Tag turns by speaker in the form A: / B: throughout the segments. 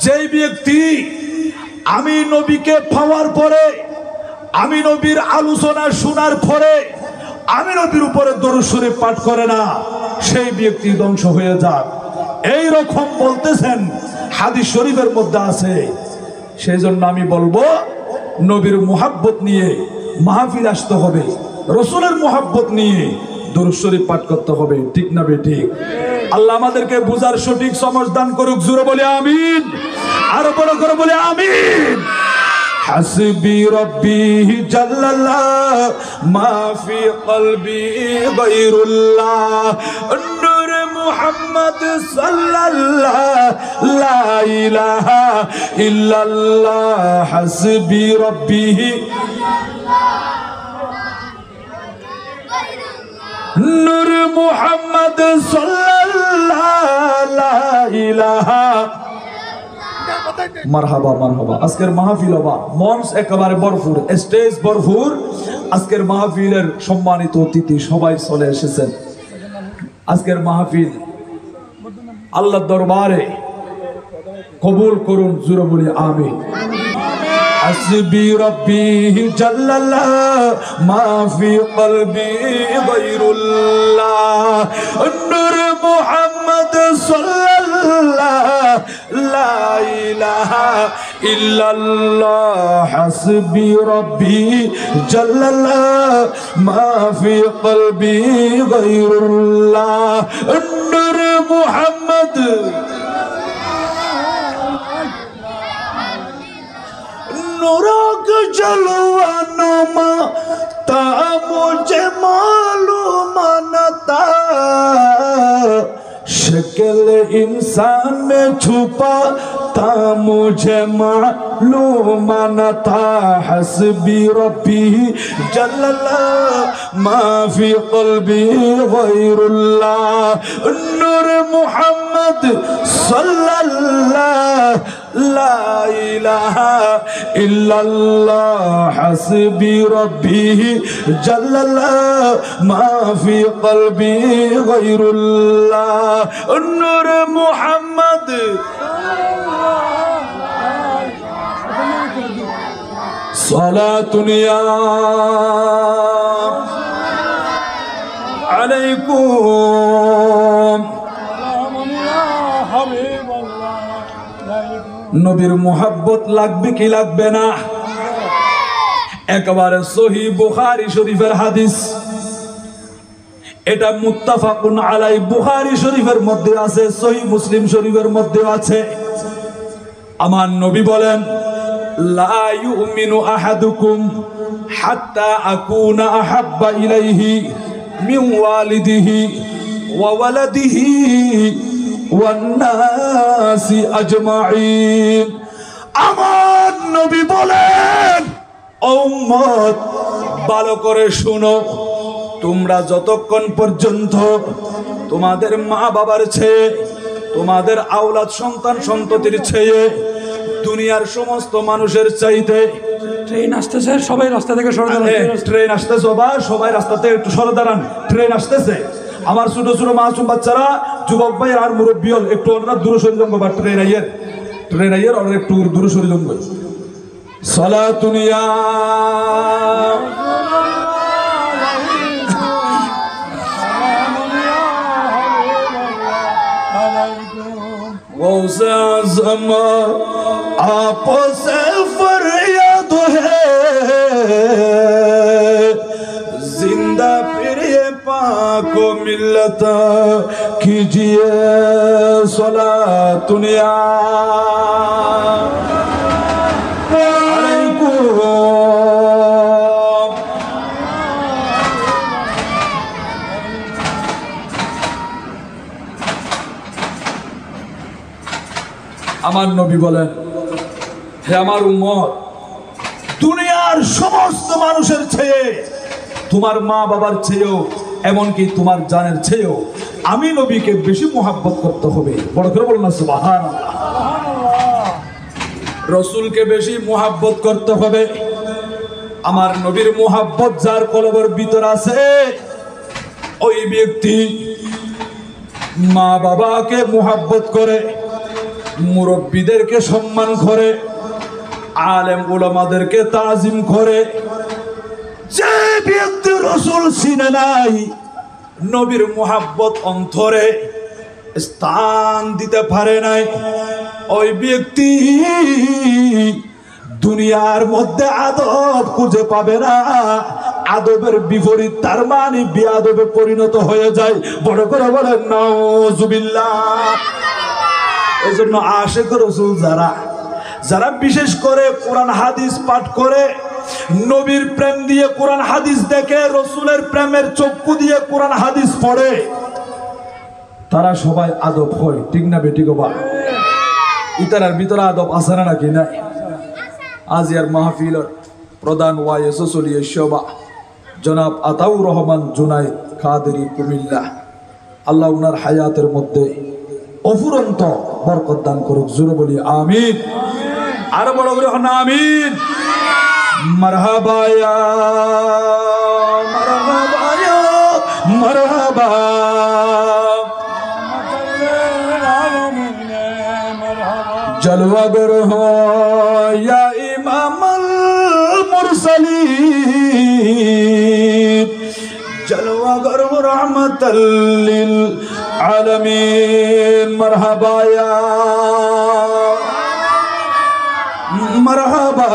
A: যেই ব্যক্তি আমি নবীকে পাওয়ার পরে, আমি নবীর আলোচনা শোনার পরে আমি নবীর উপরে দরুদ শরীফ পাঠ করে না, সেই ব্যক্তি ধ্বংস হয়ে যাক, এই রকম বলতেছেন, হাদিস শরীফের মধ্যে আছে। সেই জন্য আমি বলবো নবীর মুহাব্বত নিয়ে মাহফিল আসতে হবে, রসুলের মুহাব্বত নিয়ে দরুদ শরীফ পাঠ করতে হবে, ঠিক না বেঠিক? আল্লাহ আমাদেরকে বুঝার সঠিক সমঝ দান করুক, জোরে বলে আমিন, আরো বড় করে বলে আমিন। হাসবি রব্বি জাল্লাল্লাহ মা ফি কলবি গায়রুল্লাহ, নূর মুহাম্মদ সাল্লাল্লাহু লা ইলাহা ইল্লাল্লাহ, হাসবি রব্বি নূর মুহাম্মদ সাল্লাল্লাহু লা ইলাহা। মারহাবা মারহাবা। আজকের মাহফিল হবা, মঞ্চ একেবারে ভরপুর, স্টেজ ভরপুর। আজকের মাহফিলের সম্মানিত অতিথি সবাই চলে এসেছেন। আজকের মাহফিল আল্লাহর দরবারে কবুল করুন, জোরে বলি আমিন। হাসবি রব্বি জাল্লাল্লাহ মা ফি কলবি গায়রুল্লাহ, নূর মুহাম্মদ সাল্লাল্লাহু লা ইলাহা ইল্লাল্লাহ, হাসবি রব্বি জাল্লাল্লাহ মা ফি কলবি গায়রুল্লাহ, নূর মুহাম্মদ नूरक जलवा नुमा ता मुझे मालूम न था, शक्ल इंसान में छुपा था मुझे मालूम न था, हस्बी रब्बी जल्लल्लाह मा फी क़ल्बी गैरुल्लाह, नूर मुहम्मद सल्लल्लाहु ला इलाहा इल्लल्लाह, हस्बी रब्बी जल्लल्लाह मा फी क़ल्बी गैरुल्लाह, नूर मुहम्मद सलातुन या अलैकुम। নবীর মুহাব্বত লাগবে কি লাগবে না? একেবারে সহিহ বুখারী শরীফের হাদিস, এটা মুত্তাফাকুন আলাই, বুখারী শরীফের মধ্যে আছে, সহিহ মুসলিম শরীফের মধ্যে আছে। আমার নবী বলেন, লা ইউমিনু আহাদুকুম হাত্তা আকুনা আহাব্বা ইলাইহি মিন ওয়ালিদিহি ওয়া ওয়ালাদিহি ওয়ান নাসি আজমাইন। আমার নবী বলেন, ও উম্মত ভালো করে শুনো, তোমরা যতক্ষণ পর্যন্ত তোমাদের মা বাবার চেয়ে, তোমাদের আওলাদ সন্তান সন্ততির চেয়ে, দুনিয়ার সমস্ত মানুষের চাইতে,
B: ট্রেন আসতেছে, সবাই রাস্তা থেকে সরে দাঁড়ান।
A: ট্রেন আসতেছে, সবাই রাস্তা থেকে একটু সরে দাঁড়ান, ট্রেন আসতেছে। আমার ছোট ছোট মাসুম বাচ্চারা, যুবক ভাই আর মুরব্বী হল, একটু ওনারা দূরে সরে যাবো, বা ট্রেন আইয়ের ওরা একটু দূরে সরে যাবো। সালাতুন ইয়া गौसे आज़म आपो से फरियाद है, जिंदा फिर ये पाको मिल्लत कीजिए सलातुन या আমার নবী বলেন, হে আমার উম্মত, দুনিয়ার সমস্ত মানুষের চেয়ে, তোমার মা বাবার চেয়েও, এমনকি তোমার জানের চেয়েও আমি নবীকে বেশি মুহাব্বত করতে হবে। বড় করে বলুন না সুবহানাল্লাহ। রসুলকে বেশি মুহাব্বত করতে হবে। আমার নবীর মুহাব্বত যার কলবের ভিতর আছে, ওই ব্যক্তি মা বাবাকে মুহাব্বত করে, মুরব্বীদেরকে সম্মান করে, আলেম উলামাদেরকে তাজিম করে। যে ব্যক্তি রাসূল চিনে নাই, নবীর মুহাব্বত অন্তরে স্থান দিতে পারে নাই, ওই ব্যক্তি দুনিয়ার মধ্যে আদব খুঁজে পাবে না। আদবের বিপরীত, তার মানে বেয়াদবে পরিণত হয়ে যায়। বড় করে বলেন নাউজুবিল্লাহ। এজন্য আশিক রাসূল যারা বিশেষ করে কোরআন হাদিস পাঠ করে, নবীর প্রেম দিয়ে কোরআন হাদিস দেখে, রসুলের প্রেমের চক্ষু দিয়ে কোরআন হাদিস পড়ে, তারা সবাই আদব হয়। ঠিক না বেটি গোবা? ইতারার ভিতরে আদব আছে না নাকি নাই? আজিয়ার মাহফিলের প্রধান ওয়াইস চলিয়ে সভা জনাব আতাউর রহমান জুনাইদ কাদেরী কুমিল্লা, আল্লাহ উনার হায়াতের মধ্যে অফুরন্ত বরকত দান করুক। জোরে বলি আমিন। আরো বড় করে হন আমিন। মারহাবা ইয়া মারহাবা ইয়া মারহাবা। জলওয়াगर हो या इमामुल मुरसलीन, जलवागर हो रहमतल लिल आलमीन। मरहबा या मरहबा।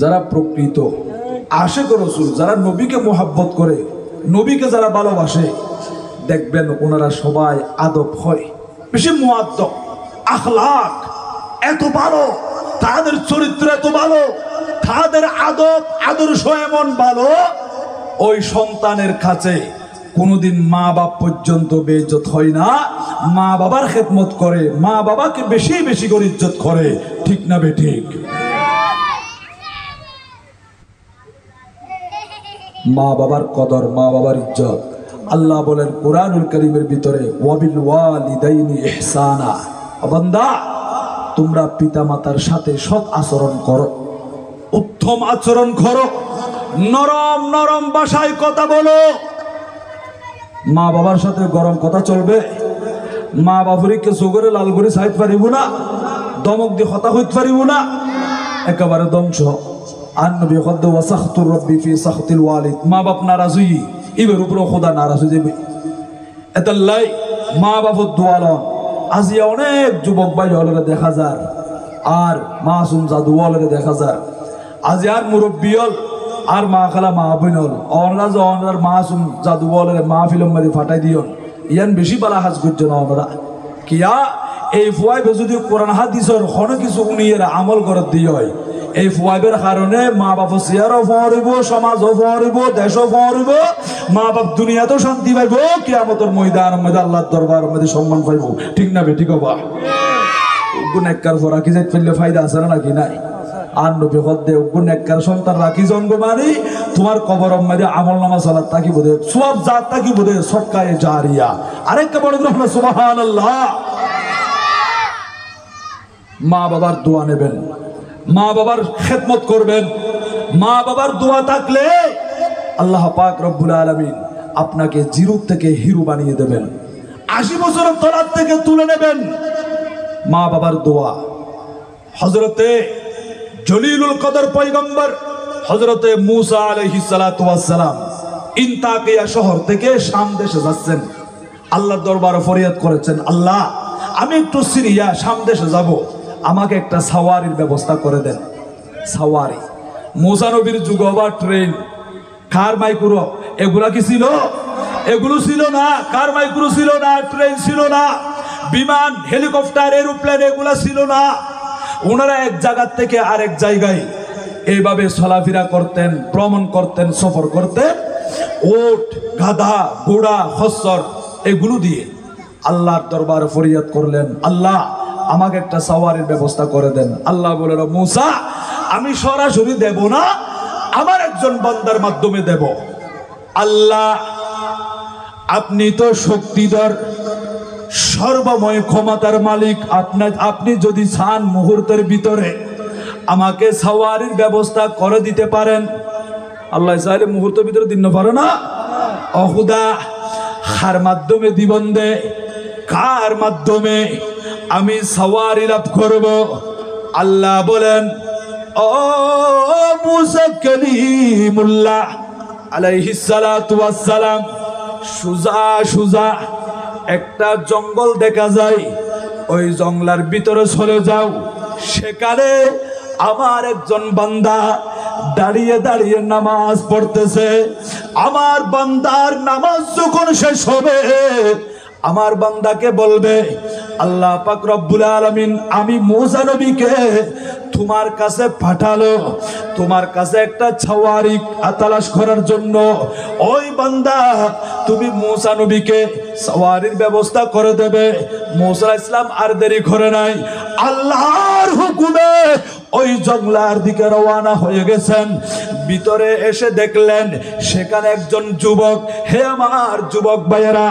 A: যারা প্রকৃত আশিক রাসূল, যারা নবীকে মোহাব্বত করে, নবীকে যারা ভালোবাসে, দেখবেন ওনারা সবাই আদব হয়, বেশি মুআদ্দব, আখলাক এত ভালো, তাদের চরিত্র এত ভালো, তাদের আদব আদর্শ এমন ভালো, ওই সন্তানের কাছে কোনোদিন মা বাপ পর্যন্ত বেইজ্জত হয় না। মা বাবার খেদমত করে, মা বাবাকে বেশি বেশি করে ইজ্জত করে। ঠিক না বেঠিক? মা বাবার কদর, মা বাবার ইজ্জত। আল্লাহ বলেন কুরআনুল কারীমের ভিতরে, ওয়াবিল ওয়ালিদাইনি ইহসানা, বান্দা তোমরা পিতামাতার সাথে সৎ আচরণ করো, উত্তম আচরণ করো, নরম নরম ভাষায় কথা বলো। মা বাবার সাথে গরম কথা চলবে? মা বাবুরিকে সুগরে লাল করে সাইতে পারিব না, দমক দিয়ে হতা হইতে পারিব না, একেবারে ধ্বংস। আর নবী খদ্দ ওয়াসাখতুর রব্বি ফি সাখতিল ওয়ালিদ, মা বাপ নারাজ হই, এবার উপরে খোদা নারাজ হয়ে যাবে। এতাল্লাই মা বাপর দোয়ালন। আজিয়া অনেক যুবক ভাই হলরে দেখা যায়, আর মাসুম জাদু হলরে দেখা যায়। আজি আর মুরব্বী হল, আর মা খালা মা বোন হল, অনরাজ অনরার মাসুম জাদু হলরে মা ফিলম মারি ফাটাই দিয়ন। ইয়ান বেশি বালা হাজ করছে না অনরা। কিয়া এই ফুয়াইবে যদি কোরআন হাদিসের কোনো কিছু উনিয়েরা আমল করে দিয়ে হয়, এই ফুয়াইবের কারণে মা বাপ চেয়ারও ফরিব, সমাজও ফরিব, দেশও ফরিব, মা বাপ দুনিয়াতেও শান্তি পাইব, কিয়ামতের ময়দানের মধ্যে আল্লাহর দরবারের মধ্যে সম্মান পাইব। ঠিক না বেঠিক? বা গুণ এককার পর রাখি যাই ফেললে ফায়দা আছে না নাকি নাই? আর নবী হদ্দে গুণ এককার সন্তান রাখি জন্ম মানে তোমার কবরের মধ্যে আমল নামা সালাত তাকি বোধে, সব জাত তাকি বোধে, সদকায়ে জারিয়া। আরেকটা বড় গ্রহণ, সুবহানাল্লাহ। মা বাবার দোয়া নেবেন, মা বাবার খেদমত করবেন। মা বাবার দোয়া থাকলে আল্লাহ পাক রব্বুল আলামিন আপনাকে জিরো থেকে হিরো বানিয়ে দেবেন, 80 বছরের তলার থেকে তুলে নেবেন। মা বাবার দোয়া। হযরতে জলিলুল কদর পয়গম্বর হযরতে মুসা আলাইহিস সালাতু ওয়াস সালাম ইনতাকিয়া শহর থেকে শাম দেশে যাচ্ছেন, আল্লাহর দরবারে ফরিয়াদ করেছেন, আল্লাহ আমি একটু সিরিয়া শাম দেশে যাব, আমাকে একটা সাওয়ারির ব্যবস্থা করে দেন। সাওয়ারি মুসা নবীর যুগ বা ট্রেন, কার মাইক্রো এগুলা কি ছিল? এগুলো ছিল না। কার মাইক্রো ছিল না, ট্রেন ছিল না, বিমান, হেলিকপ্টার, এরোপ্লেন এগুলা ছিল না। ওনারা এক জায়গা থেকে আরেক জায়গায় এইভাবে চলাফেরা করতেন, ভ্রমণ করতেন, সফর করতেন উট, গাধা, ঘোড়া, খচ্চর এগুলো দিয়ে। আল্লাহর দরবারে ফরিয়াদ করলেন, আল্লাহ আমাকে একটা সাওয়ারির ব্যবস্থা করে দেন। আল্লাহ বলল, মুসা আমি সরাসরি দেব না, আমার একজন বান্দার মাধ্যমে দেব। আল্লাহ আপনি তো শক্তিধর, সর্বময় ক্ষমতার মালিক, আপনি যদি চান মুহূর্তের ভিতরে আমাকে সাওয়ারির ব্যবস্থা করে দিতে পারেন। আল্লাহ চাইলে মুহূর্তের ভিতরে দিন পারে না? অহুদা কার মাধ্যমে জীবন দে, কার মাধ্যমে আমি সওয়ারি লাভ করব? আল্লাহ বলেন, ও মুসা কালিমুল্লাহ আলাইহিস সালাতু ওয়াস সালাম, সুজা সুজা একটা জঙ্গল দেখা যায়, ওই জঙ্গলার ভিতরে চলে যাও। সেখানে আমার একজন বান্দা দাঁড়িয়ে দাঁড়িয়ে নামাজ পড়তেছে। আমার বান্দার নামাজ যখন শেষ হবে, আমার বান্দাকে বলবে, আল্লাহ পাক রব্বুল আলামিন আমি মুসা নবীকে তোমার কাছে পাঠালো, তোমার কাছে একটা ছাওয়ারি তালাশ করার জন্য। ওই বান্দা তুমি মুসা নবীকে ছাওয়ারির ব্যবস্থা করে দেবে। মুসা আলাইহিস সালাম আর দেরি করে নাই, আল্লাহর হুকুমে ওই জঙ্গলার দিকে রওনা হয়ে গেছেন। ভিতরে এসে দেখলেন সেখানে একজন যুবক। হে আমার যুবক ভাইয়েরা,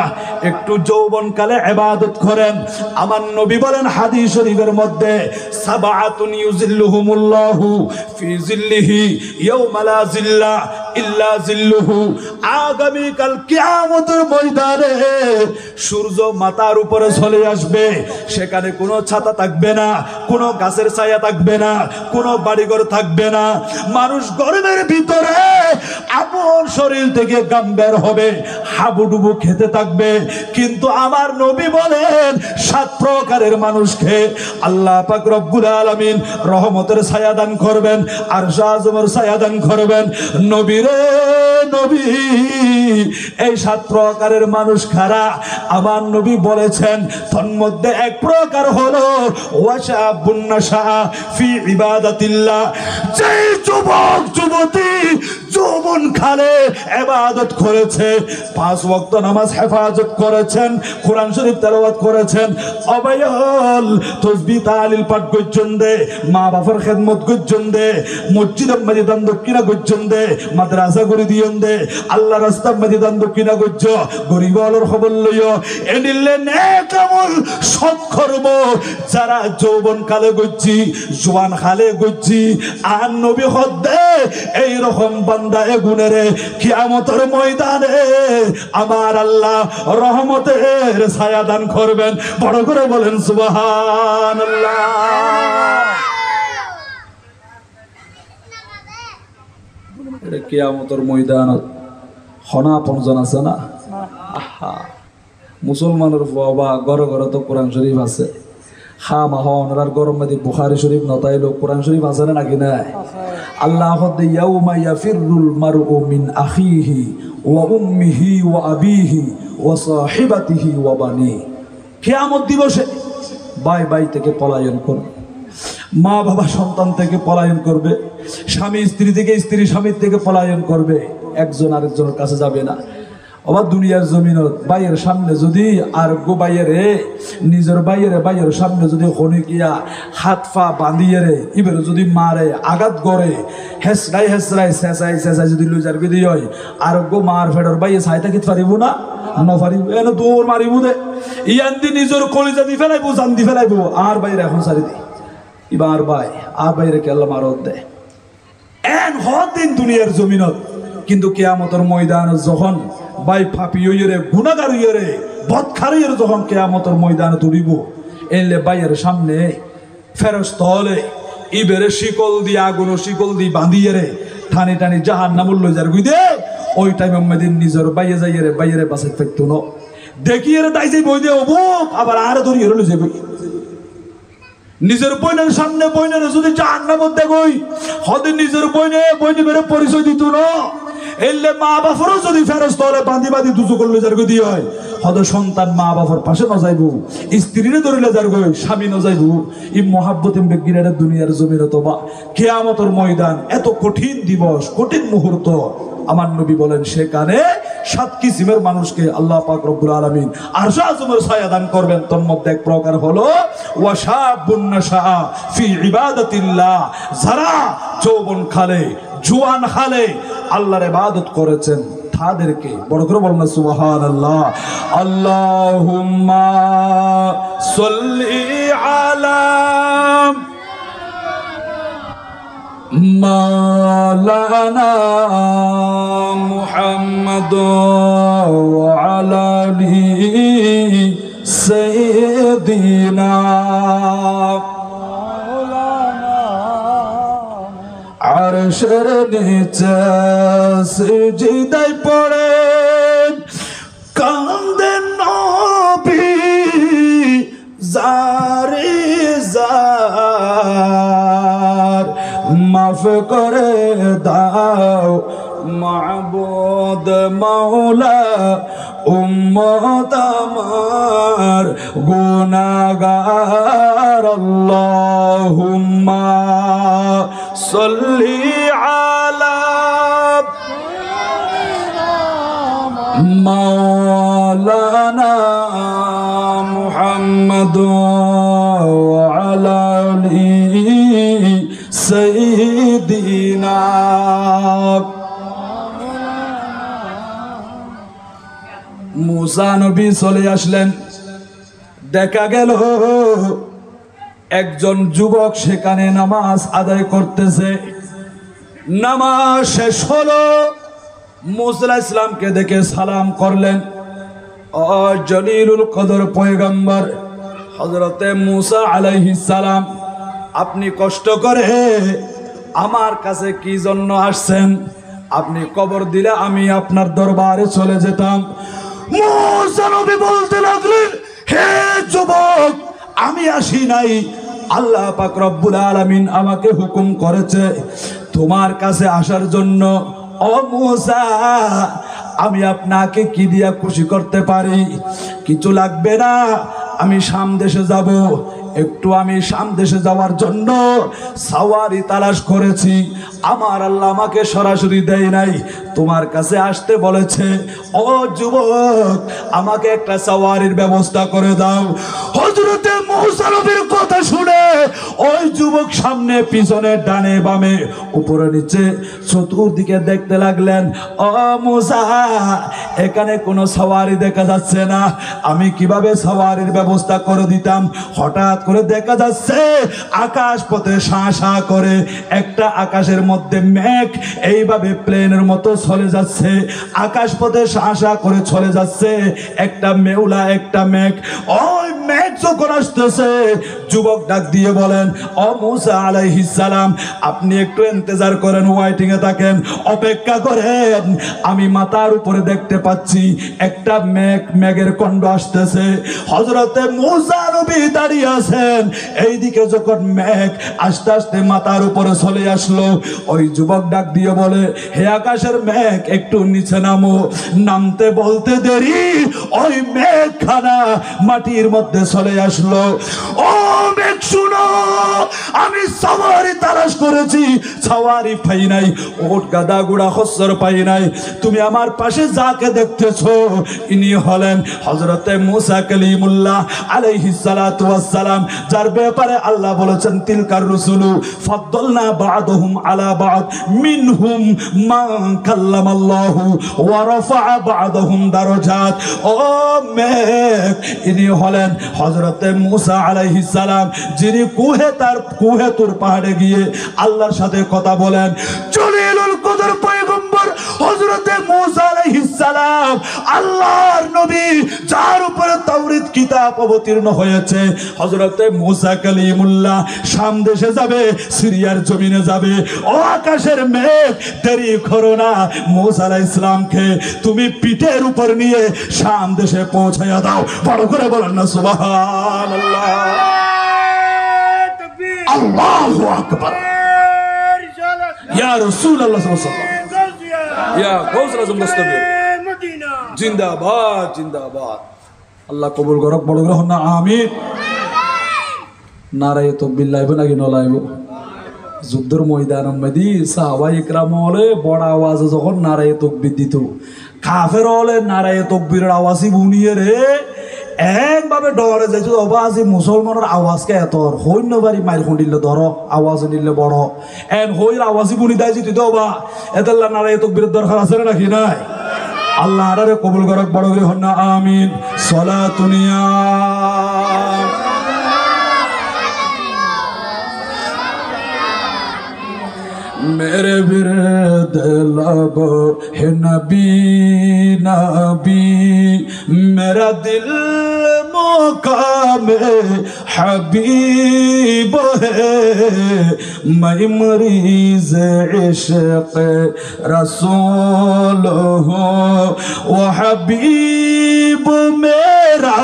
A: একটু যৌবনকালে ইবাদত করেন। আমার নবী বলেন হাদিস শরীফের মধ্যে, সাবআতুন ইউজিল্লুহুমুল্লাহু ফি জিল্লিহি ইয়াওমা লা জিল্লা ইল্লা জিল্লুহু। আগামী কাল কিয়ামতের ময়দানে সূর্য মাথার উপরে চলে আসবে, সেখানে কোনো ছাতা থাকবে না, কোনো গাছের ছায়া থাকবে না, কোনো বাড়িঘর থাকবে না। মানুষ গরমের ভিতরে আপন শরীর থেকে ঘাম বের হবে, হাবুডুবু খেতে থাকবে। কিন্তু আমার নবী বলেন 7 প্রকারের মানুষকে আল্লাহ পাক রব্বুল আলামিন রহমতের ছায়া দান করবেন, আরশ আযমের ছায়া দান করবেন। নবী রে নবী, এই 7 প্রকারের মানুষ কারা? আমার নবী বলেছেন তন্মধ্যে এক প্রকার হলো ওয়াশাবুন নাশা ফি ইবাদাতিল্লাহ। যে যুবক যুবতী যৌবন কালে ইবাদত করেছে, 5 ওয়াক্ত নামাজ হেফাজত করেছেন, কোরআন শরীফ তেলাওয়াত করেছেন, অবায়ল তাসবিহ তাহলিল পাঠ করছেন দে, মা বাবার খেদমত করছেন দে, মসজিদ মসজিদান দক্ষিণা করছেন দে, মাদ্রাসা করে দিয়েন দে, আল্লাহ রাস্তা মসজিদান দক্ষিণা করছ, গরিব আলোর খবর লইও। এনিলে নেক আমল সৎকর্ম যারা যৌবন কালে করছি, জওয়ান কালে করছি, আর নবী হদ্দে এই রকম বান্দা এগুনের কিয়ামতের ময়দানে আমার আল্লাহ রহমতের ছায়া দান করবেন। বড় করে বলেন সুবহানাল্লাহ। এটা কিয়ামতের ময়দানত হনাপনজন আছে না? আহা, মুসলমানের বাবা ঘরে ঘরে তো কোরআন শরীফ আছে। খা মাহ ওনার গরম মাদি বুখারী শরীফ নতাইলো কোরআন শরীফ আছে না নাকি নাই? আল্লাহ হদ্দে ইয়াউমা ইয়াফিরুল মারউ মিন আখিহি ওয়া উম্মিহি ওয়া আবিহি ওয়া সাহিবাতিহি ওয়া বানি। কিয়ামত দিবসে ভাই ভাই থেকে পলায়ন করবে, মা বাবা সন্তান থেকে পলায়ন করবে, স্বামী স্ত্রী থেকে স্ত্রী স্বামীর থেকে পলায়ন করবে, একজন আরেকজনের কাছে যাবে না। আবার দুনিয়ার জমিনত বাইয়ের সামনে যদি আর গো বাইয়েরে নিজের বাইয়ের সামনে যদি খনিকিয়া হাত পা বাঁধিয়ে রে এবারে যদি মারে আঘাত করে হেসরাই চেঁচাই যদি লুজার বিধি হয়, আর গো মার ফেডর বাইয়ে চাই থাকি পারিব না? নপারিব, এনে দৌড় মারিব দে, ইয়ান দি নিজের কলিজা দি ফেলাইব, জান দি ফেলাইব, আর বাইরে এখন সারি দি এবার ভাই আর বাইরে কেল্লা মারত দে এন হদিন দুনিয়ার জমিনত। কিন্তু কিয়ামতের ময়দান যখন ভাই ফাপি হইরে গুনাহগার হইরে বদখার হইরে যখন কিয়ামতের ময়দানে তুলিব, এলে বাইয়ের সামনে ফেরেশতা হলে ইবেরে শিকল দিয়ে আগুন শিকল দিয়ে বাঁধিয়ে রে টানি টানি জাহান্নামে লই যার গুই দে। ওই টাইমে মেদিন নিজের বাইয়ে যাইয়ে বাইরে বাসাই ফেকতো না, দেখিয়ে দাই যাই বই দে অবুক আবার আর ধরিয়ে লই যাবে। নিজের বইনের সামনে বইনের যদি জাহান্নামত দেখই হদে নিজের বইনে বেড়ে পরিচয় দিত না। এলে মা বাপরও যদি ফেরেশতা হলে বাঁধি বাঁধি দুজো করলে যার গই দিয়ে হয়, হদে সন্তান মা বাপর পাশে ন যাইব, স্ত্রীরে ধরিলে যার গই স্বামী ন যাইব। এই মহাব্বত বেগিরাটা দুনিয়ার জমির অথবা কিয়ামতের ময়দান এত কঠিন দিবস, কঠিন মুহূর্ত। আমার নবী বলেন সেখানে 7 কিসিমের মানুষকে আল্লাহ পাক রব্বুল আলামিন আরশ আযমের ছায়া দান করবেন। তার মধ্যে এক প্রকার হলো ওয়াশাবুন নাশা ফি ইবাদাতিল্লাহ, যারা যৌবন কালে জওয়ান কালে আল্লাহর ইবাদত করেছেন তাদেরকে। বড় করে বলুন সুবহানাল্লাহ। আল্লাহুম্মা সাল্লি আলা মাওলানা محمد وعلى آل سيدنا আরশের নিচে সিজদায় পড়ে কান্দেন নবী জারি জার মাফ করে দাও মাবুদ মাওলা উম্মত আমার গুনাহগার আল্লাহুম্মা সাল্লি আলা মাওলানা মুহাম্মদ ওয়া আলা আলি সাইয়্যিদিনা মুসা নবী চলে আসলেন। দেখা গেল একজন যুবক সেখানে নামাজ আদায় করতেছে। নামাজ শেষ হলো, মুসা আলাইহিস সালামকে দেখে সালাম করলেন। ও জলিলুল কদর পয়গম্বর হযরতে মুসা আলাইহিস সালাম, আপনি কষ্ট করে আমার কাছে কি জন্য আসছেন? আপনি কবর দিলে আমি আপনার দরবারে চলে যেতাম। মুসা নবী বলতে লাগলেন, হে যুবক, আমি আসি নাই, আল্লাহ পাক রব্বুল আলামিন আমাকে হুকুম করেছে তোমার কাছে আসার জন্য। ও মুসা, আমি আপনাকে কি দিয়া খুশি করতে পারি? কিছু লাগবে না, আমি শাম দেশে যাব। আমি শাম দেশে যাওয়ার জন্য সাওয়ারি তালাশ করেছি, আমার আল্লাহ আমাকে সরাসরি দেয় নাই, তোমার কাছে আসতে বলেছে। ও যুবক, আমাকে একটা সাওয়ারির ব্যবস্থা করে দাও। হযরতে মুসা নবীর কথা শুনে ওই যুবক সামনে পিছনে ডানে বামে উপরে নিচে চতুর্দিকে দেখতে লাগলেন। ও মুসা, এখানে কোনো সাওয়ারি দেখা যাচ্ছে না, আমি কিভাবে সাওয়ারির ব্যবস্থা করে দিতাম? হঠাৎ করে দেখা যাচ্ছে আকাশ পথে শাঁ শাঁ করে একটা আকাশের মধ্যে মেঘ এইভাবে প্লেনের মতো চলে যাচ্ছে, আকাশ পথে শাঁ শাঁ করে চলে যাচ্ছে একটা মেউলা একটা মেঘ। ওই মেঘ যখন আসতেছে, যুবক ডাক দিয়ে বলেন, ও মুসা আলাইহিস সালাম, আপনি একটু ইন্তজার করেন, ওয়েটিং এ থাকেন, অপেক্ষা করেন। আমি মাথার উপরে দেখতে পাচ্ছি একটা মেঘের কণ্ড আসতেছে। হযরতে মুসা নবী দাঁড়িয়ে আছেন, এইদিকে যখন মেঘ আস্তে আস্তে মাথার উপরে চলে আসলো, ওই যুবক ডাক দিয়ে বলে, হে আকাশের মেঘ, একটু নিচে নামো। নামতে বলতে দেরি, ওই মেঘখানা মাটির মধ্যে চলে আসলো। ও মেঘ শুনো, আমি সাওয়ারি তালাশ করেছি, সাওয়ারি পাই নাই, ওট গাদা গুড়া খচ্চর পাই নাই। তুমি আমার পাশে যাকে দেখতেছো, ইনি হলেন হযরতে মুসা কালিমুল্লাহ আলাইহিস সালাতু ওয়াস সালাম, যার ব্যাপারে আল্লাহ বলেছেন, তিলকার রুসুলু ফাদ্দালনা বা'দুহুম আলা বা'দ মিনহুম মান কাল্লামাল্লাহু ওয়া রাফা'a বা'দুহুম দারাজাত। ও মেঘ, ইনি হলেন হযরতে মুসা আলাইহিস সালাম, যিনি কুহে তুর পাহাড়ে গিয়ে আল্লাহর সাথে কথা বলেন। জলিলুল কদর পয়গম্বর হযরতে মুসা আলাইহিস সালাম, আল্লাহর নবী, যার উপরে তাওরাত কিতাব অবতীর্ণ হয়েছে। হযরতে মুসা কালিমুল্লাহ শাম দেশে যাবে, সিরিয়ার জমিনে যাবে। ও আকাশের মেঘ, দেরি করো না, মুসা আলাইহিস সালামকে তুমি পিঠের উপর নিয়ে শাম দেশে পৌঁছায়া দাও। বড় করে বলেন না সুবহানাল্লাহ। আল্লাহু আকবার। ইয়া রাসূলুল্লাহ সাল্লাল্লাহু আলাইহি ওয়াসাল্লাম, ইয়া গাউস আজম মুস্তাফির, জিন্দাবাদ জিন্দাবাদ। আল্লাহ কবুল করক, বড় করে না আমিন। নারায়ে তাকবীর লাইব নাকি ন লাইব? যুদ্ধের ময়দানের মধ্যে সাহাবায়ে ইকরাম হলে বড় আওয়াজে যখন নারায়ে তাকবীর দিত, কাফের হলে নারায়ে তাকবীরের আওয়াজই বুনিয়ে রে একভাবে ডরে যাইতো। অবাজি মুসলমানের আওয়াজকে এত হইন্য বাড়ি মাইল খুঁডিলে ধরো, আওয়াজ নিলে বড় এন হইর আওয়াজই বুনি দেয় যেত বা এতাল্লা নারায়ে তাকবীরের দরকার আছে নাকি নাই? আল্লাহ আরে কবুল করক, বড় করে হন না আমিন। সালাতুনিয়া मेरे विरद लबो है नबी नबी मेरा दिल मुकाम हबीब है मैं मरीज इश्क रसूल हूँ वो हबीब मेरा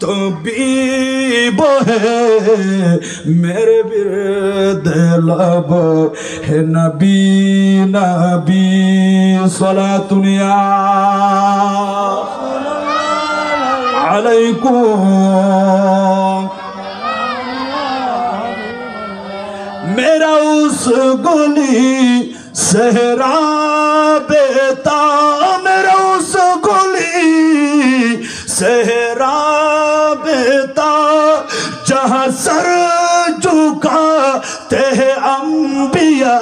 A: तो बीब है मेरे बिरद लब है नबी नबी सलातुनिया अलैकुम मेरा उस गुली सहरा बेता मेरा उस गुली सहरा बेता जहाँ सर झुकाते हैं अंबिया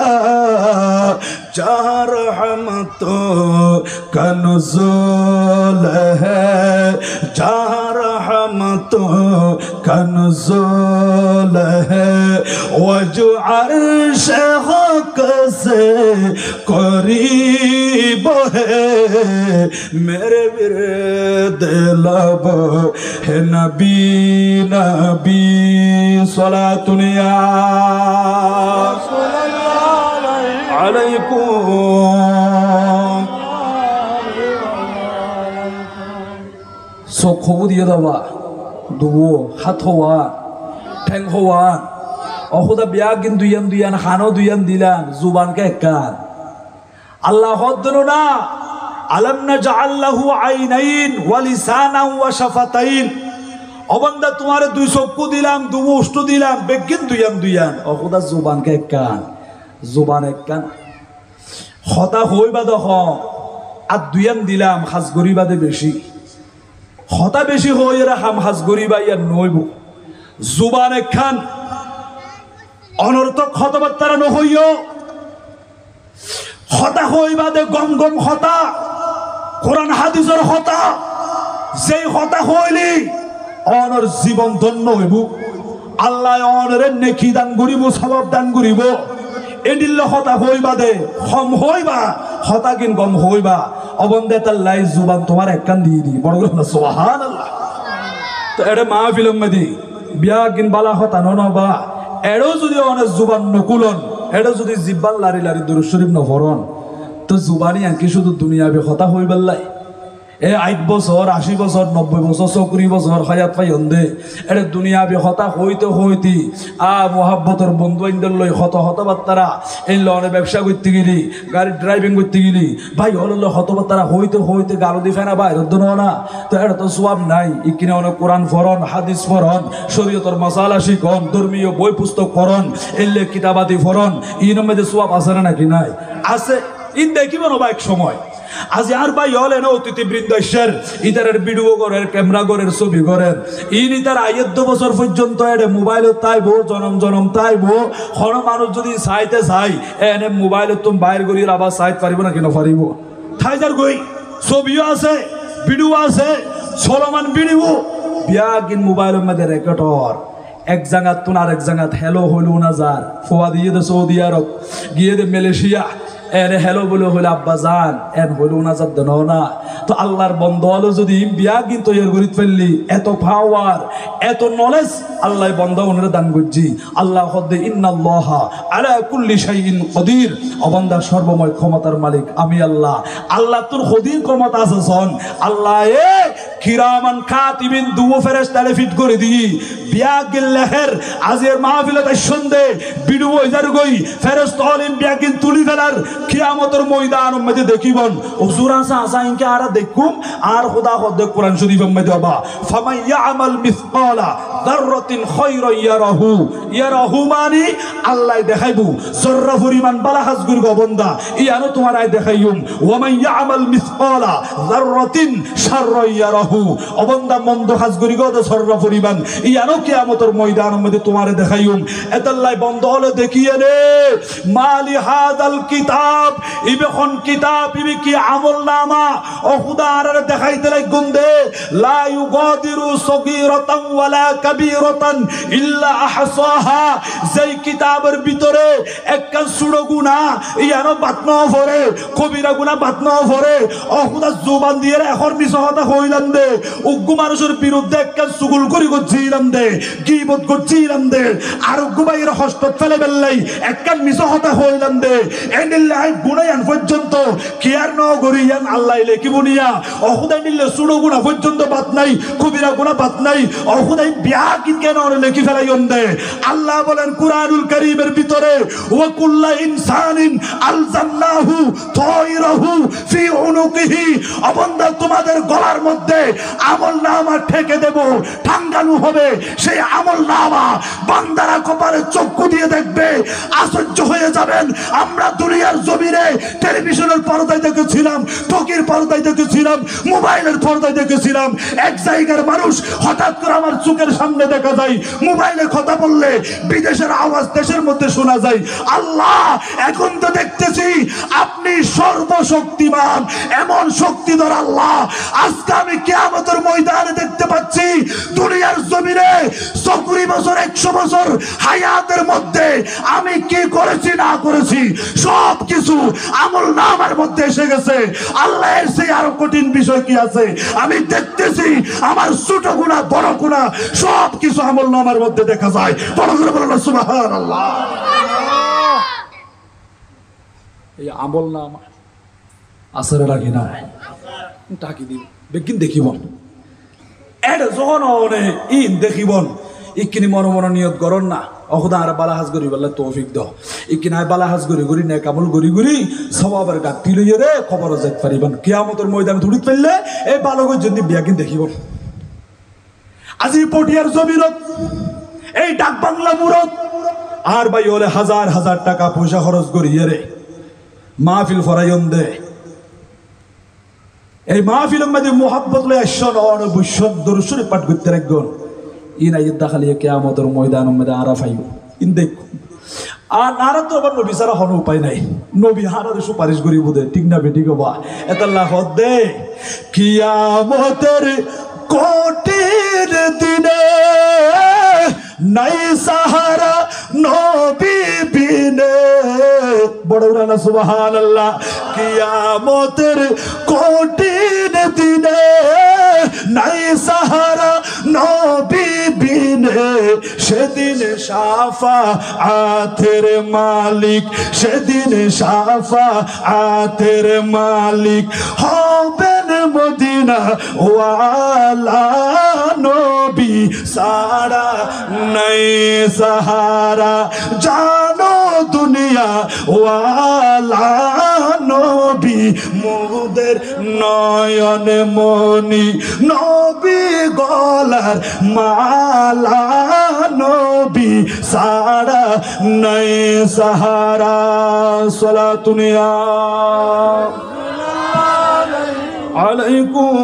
A: जहाँ रहमतों का नुज़ूल है जहाँ रहमतों का नुज़ूल है वो जो अर्श हक़ से करीब है मेरे विरद लब है नबी नबी सलातुनिया अलैकुम চকু দিয়ে দাবা দুবো হাত হওয়া ঠেং হওয়া অহুদা বিয়া কিন দুইয়ান দুইয়ান খানো দুইয়ান দিলান জুবানকে একান আল্লাহ হদ্দনো না আলাম নাজআল্লাহু আইনাইন ওয়া লিসানান ওয়া শাফাতাইন অবন্দা তোমারে দুই চকু দিলাম দুবো উষ্ট দিলাম বেকিন দুইয়ান দুইয়ান অহুদা জুবানকে একান জুবান একান হতা হইবা দখ আর দুইয়ান দিলাম হাজ গরিবাদে বেশি হতা বেশি হয়ে রাখাম হাজ গরিবা ইয়ার নইব জুবান এখান অনর্থক হতবার্তারা নহইও হতা হইবাদে গম গম হতা কোরআন হাদিসের হতা যেই হতা হইলি অনর জীবন ধন্য হইব আল্লাহ অনরে নেকি দান করিব সওয়াব দান করিব এডিল্লা হতা হইবাদে হম হইবা হতা কিন গম হইবা অবন্দে তার লাই জুবান তোমার একখান দিয়ে দি বড় করে সুবহানাল্লাহ তো এড়ে মাহফিলম মদি বিয়া কিন বালা হতা নবা এড়ো যদি অনেক জুবান নকুলন এড়ো যদি জিব্বান লারি লারি দুরূদ শরীফ নফরন তো জুবানি আনকি শুধু দুনিয়াবে হতা হইবাল্লাই এ 8 বছর 80 বছর 90 বছর 40 বছর হায়াত পাই অন্ধে এটা দুনিয়া বি হতা হইতে হইতি মোহাব্বতর বন্ধু আইন্দর লই হত হতবার্তারা এই লনে ব্যবসা করতে গেলি গাড়ি ড্রাইভিং করতে গেলি ভাই হল হতবার্তারা হইতে হইতে গালো দি ফেনা বাইর না তো এটা তো সওয়াব নাই ইকিনে অনেক কোরআন ফরন হাদিস ফরন শরীয়তর মাসালা শিখন ধর্মীয় বই পুস্তক ফরন এলে কিতাবাদি ফরন ইন মধ্যে সওয়াব আছে না নাকি নাই আছে ইন দেখিব না এক সময় আজ আর ভাই হলেন অতিথি বৃন্দাশ্বর ইতারের ভিডিও করেন ক্যামেরা করেন ছবি করেন ইনি তার 8 বছর পর্যন্ত এটা মোবাইলে তাইবো জনম জনম তাইবো কোন মানুষ যদি চাইতে চাই এনে মোবাইলে তুমি বাইর করি আবার চাইতে পারিব না কেন পারিব থাইজার গই ছবিও আছে ভিডিও আছে চলমান ভিডিও বিয়া কিন মোবাইলের মধ্যে রেকর্ডর এক জায়গাত তুন আর এক জায়গাত হেলো হইল না যার ফোয়া দিয়ে দে সৌদি আরব গিয়ে দে মালয়েশিয়া এনে হেলো বলে হইলে আব্বা যান এন হইল না যাত দেন না তো আল্লাহর বন্ধ হলো যদি বিয়া কিন তৈরি করিত ফেললি এত পাওয়ার এত নলেজ আল্লাহ বন্ধ ওনারে দান করছি আল্লাহ হদ্দে ইন্নাল্লাহা আলা কুল্লি শাইইন কদির অবন্দা সর্বময় ক্ষমতার মালিক আমি আল্লাহ আল্লাহ তোর কদির ক্ষমতা আছে সন আল্লাহ এ কিরামান কাতিবিন দুও ফেরেশতারে ফিট করে দি বিয়া গিল লহর আজের মাহফিলত সন্ধ্যে ভিডিও ইজার গই ফেরেশতা আলিম বিয়া কিন তুলি ফেলার কিয়ামতের ময়দানের মধ্যে দেখিবন হুজুর আসা আসা ইনকে আর দেখুম আর খোদা খোদ কোরআন শরীফের মধ্যে বাবা ফামান ইয়ামাল মিসকালা যাররাতিন খায়রা ইয়ারাহু ইয়ারাহু মানে আল্লাহ দেখাইবো জররা পরিমাণ বালা কাজ করি গো বান্দা ইয়ানো তোমার আই দেখাইম ওয়া মান ইয়ামাল মিসকালা যাররাতিন শাররা ইয়ারাহু লাহু অবন্দা মন্দ কাজ করি গদে সররা পরিবান ইয়ানো কিয়ামতের ময়দানের মধ্যে তোমারে দেখাইম এতাল্লাই বন্ধ হলে দেখিয়ে রে মালি হাদাল কিতাব ইবেখন কিতাব ইবে কি আমলনামা ও খুদা আর দেখাইতে লাগুন দে লা ইউগাদিরু সগীরাতান ওয়ালা কাবীরাতান ইল্লা আহসাহা যেই কিতাবের ভিতরে একটা ছোট গুনাহ ইয়ানো বাতনা পড়ে কবিরা গুনাহ বাতনা পড়ে ও খুদা জবান দিয়ে এখন মিছা কথা কইলাম দে উগ্র মানুষের বিরুদ্ধে একটা সুগুল করি গছিলাম দে গীবত গছিলাম দে আর গুবাইর হস্ত ফেলে বেল্লাই একটা মিছা কথা কইলাম দে এনিল্লাহ গুনায়ান পর্যন্ত কেয়ার ন গরিয়ান আল্লাহ লেখি বুনিয়া ও খুদা নিলে ছোট গুনাহ পর্যন্ত বাত নাই কবিরা গুনাহ বাত নাই ও খুদা বিয়া কি কেন লেখি ফেলাইন দে আল্লাহ বলেন কুরআনুল কারীমের ভিতরে ওয়া কুল্লু ইনসানিন আলজামনাহু তায়রাহু ফি উনুকিহি অবন্দা তোমাদের গলার মধ্যে আমলনামা ঠেকে দেব টাঙ্গানো হবে সেই আমলনামা বান্দারা কপালে চক্ষু দিয়ে দেখবে আশ্চর্য হয়ে যাবেন আমরা দুনিয়ার জমিনে টেলিভিশনের পর্দায় দেখেছিলাম টকির পর্দায় দেখেছিলাম মোবাইলের পর্দায় দেখেছিলাম এক জায়গার মানুষ হঠাৎ করে আমার চোখের সামনে দেখা যায় মোবাইলে কথা বললে বিদেশের আওয়াজ দেশের মধ্যে শোনা যায় আল্লাহ এখন তো দেখতেছি আপনি সর্বশক্তিমান এমন শক্তিধর আল্লাহ আজকে আমি কিয়ামতের ময়দানে দেখতে পাচ্ছি দুনিয়ার জমিনে 70 বছর 100 বছর হায়াতের মধ্যে আমি কি করেছি না করেছি সব কিছু আমলনামার মধ্যে এসে গেছে আল্লাহ এর সেই আরো কঠিন বিষয় কি আছে আমি দেখতেছি আমার ছোট গুনাহ বড় গুনাহ সব কিছু আমলনামার মধ্যে দেখা যায় বড় করে বলেন সুবহানাল্লাহ
B: এই আমলনামা আসরে লাগি না টাকি দিব বেগিন দেখিব
A: এটা যখন ইন দেখিবন ইকিনি মন মন নিয়ত করন না অখুদা আর বালাহাজ করি বলে তৌফিক দাও ইকিনা বালাহাজ করি করি নে কামল করি করি সবাবের গাতি লইয়ে রে খবর যেত পারিবেন কিয়ামতের ময়দানে ধুড়িত ফেললে এই বালকের জন্য বিয়াকিন দেখিব আজি পটিয়ার জমিরত এই ডাক বাংলা মুরত আর ভাই হলে হাজার হাজার টাকা পয়সা খরচ করিয়ে রে মাহফিল ফরাইন দে এই মাহফিলের মধ্যে মোহাব্বত লয় আসন আর বৈশ্বর দরুদ পাঠ করতে রাখবেন ইনা ইদ্দা খালি কিয়ামতের ময়দানের মধ্যে আরাফাইব ইন দেখ আর নারা তো আবার নবী ছাড়া হন উপায় নাই নবী হারারে সুপারিশ করিব দে ঠিক না বেটি গবা এতাল্লাহ হদ দে কিয়ামতের কোটির দিনে নাই সাহারা নবী বিনে বড় রানা সুবহানাল্লাহ কিয়ামতের কঠিন দিনে নাই সাহারা নবী বিনে সেদিন শাফাআতের মালিক সেদিন শাফাআতের মালিক হবেন মদিনা ওয়ালা নবী সারা নাই সাহারা জানো দুনিয়া ওয়ালা নবী মোদের নয়ন মনি নবী গলার মালা নবী সারা নাই সাহারা সালাতুনিয়া আলাইকুম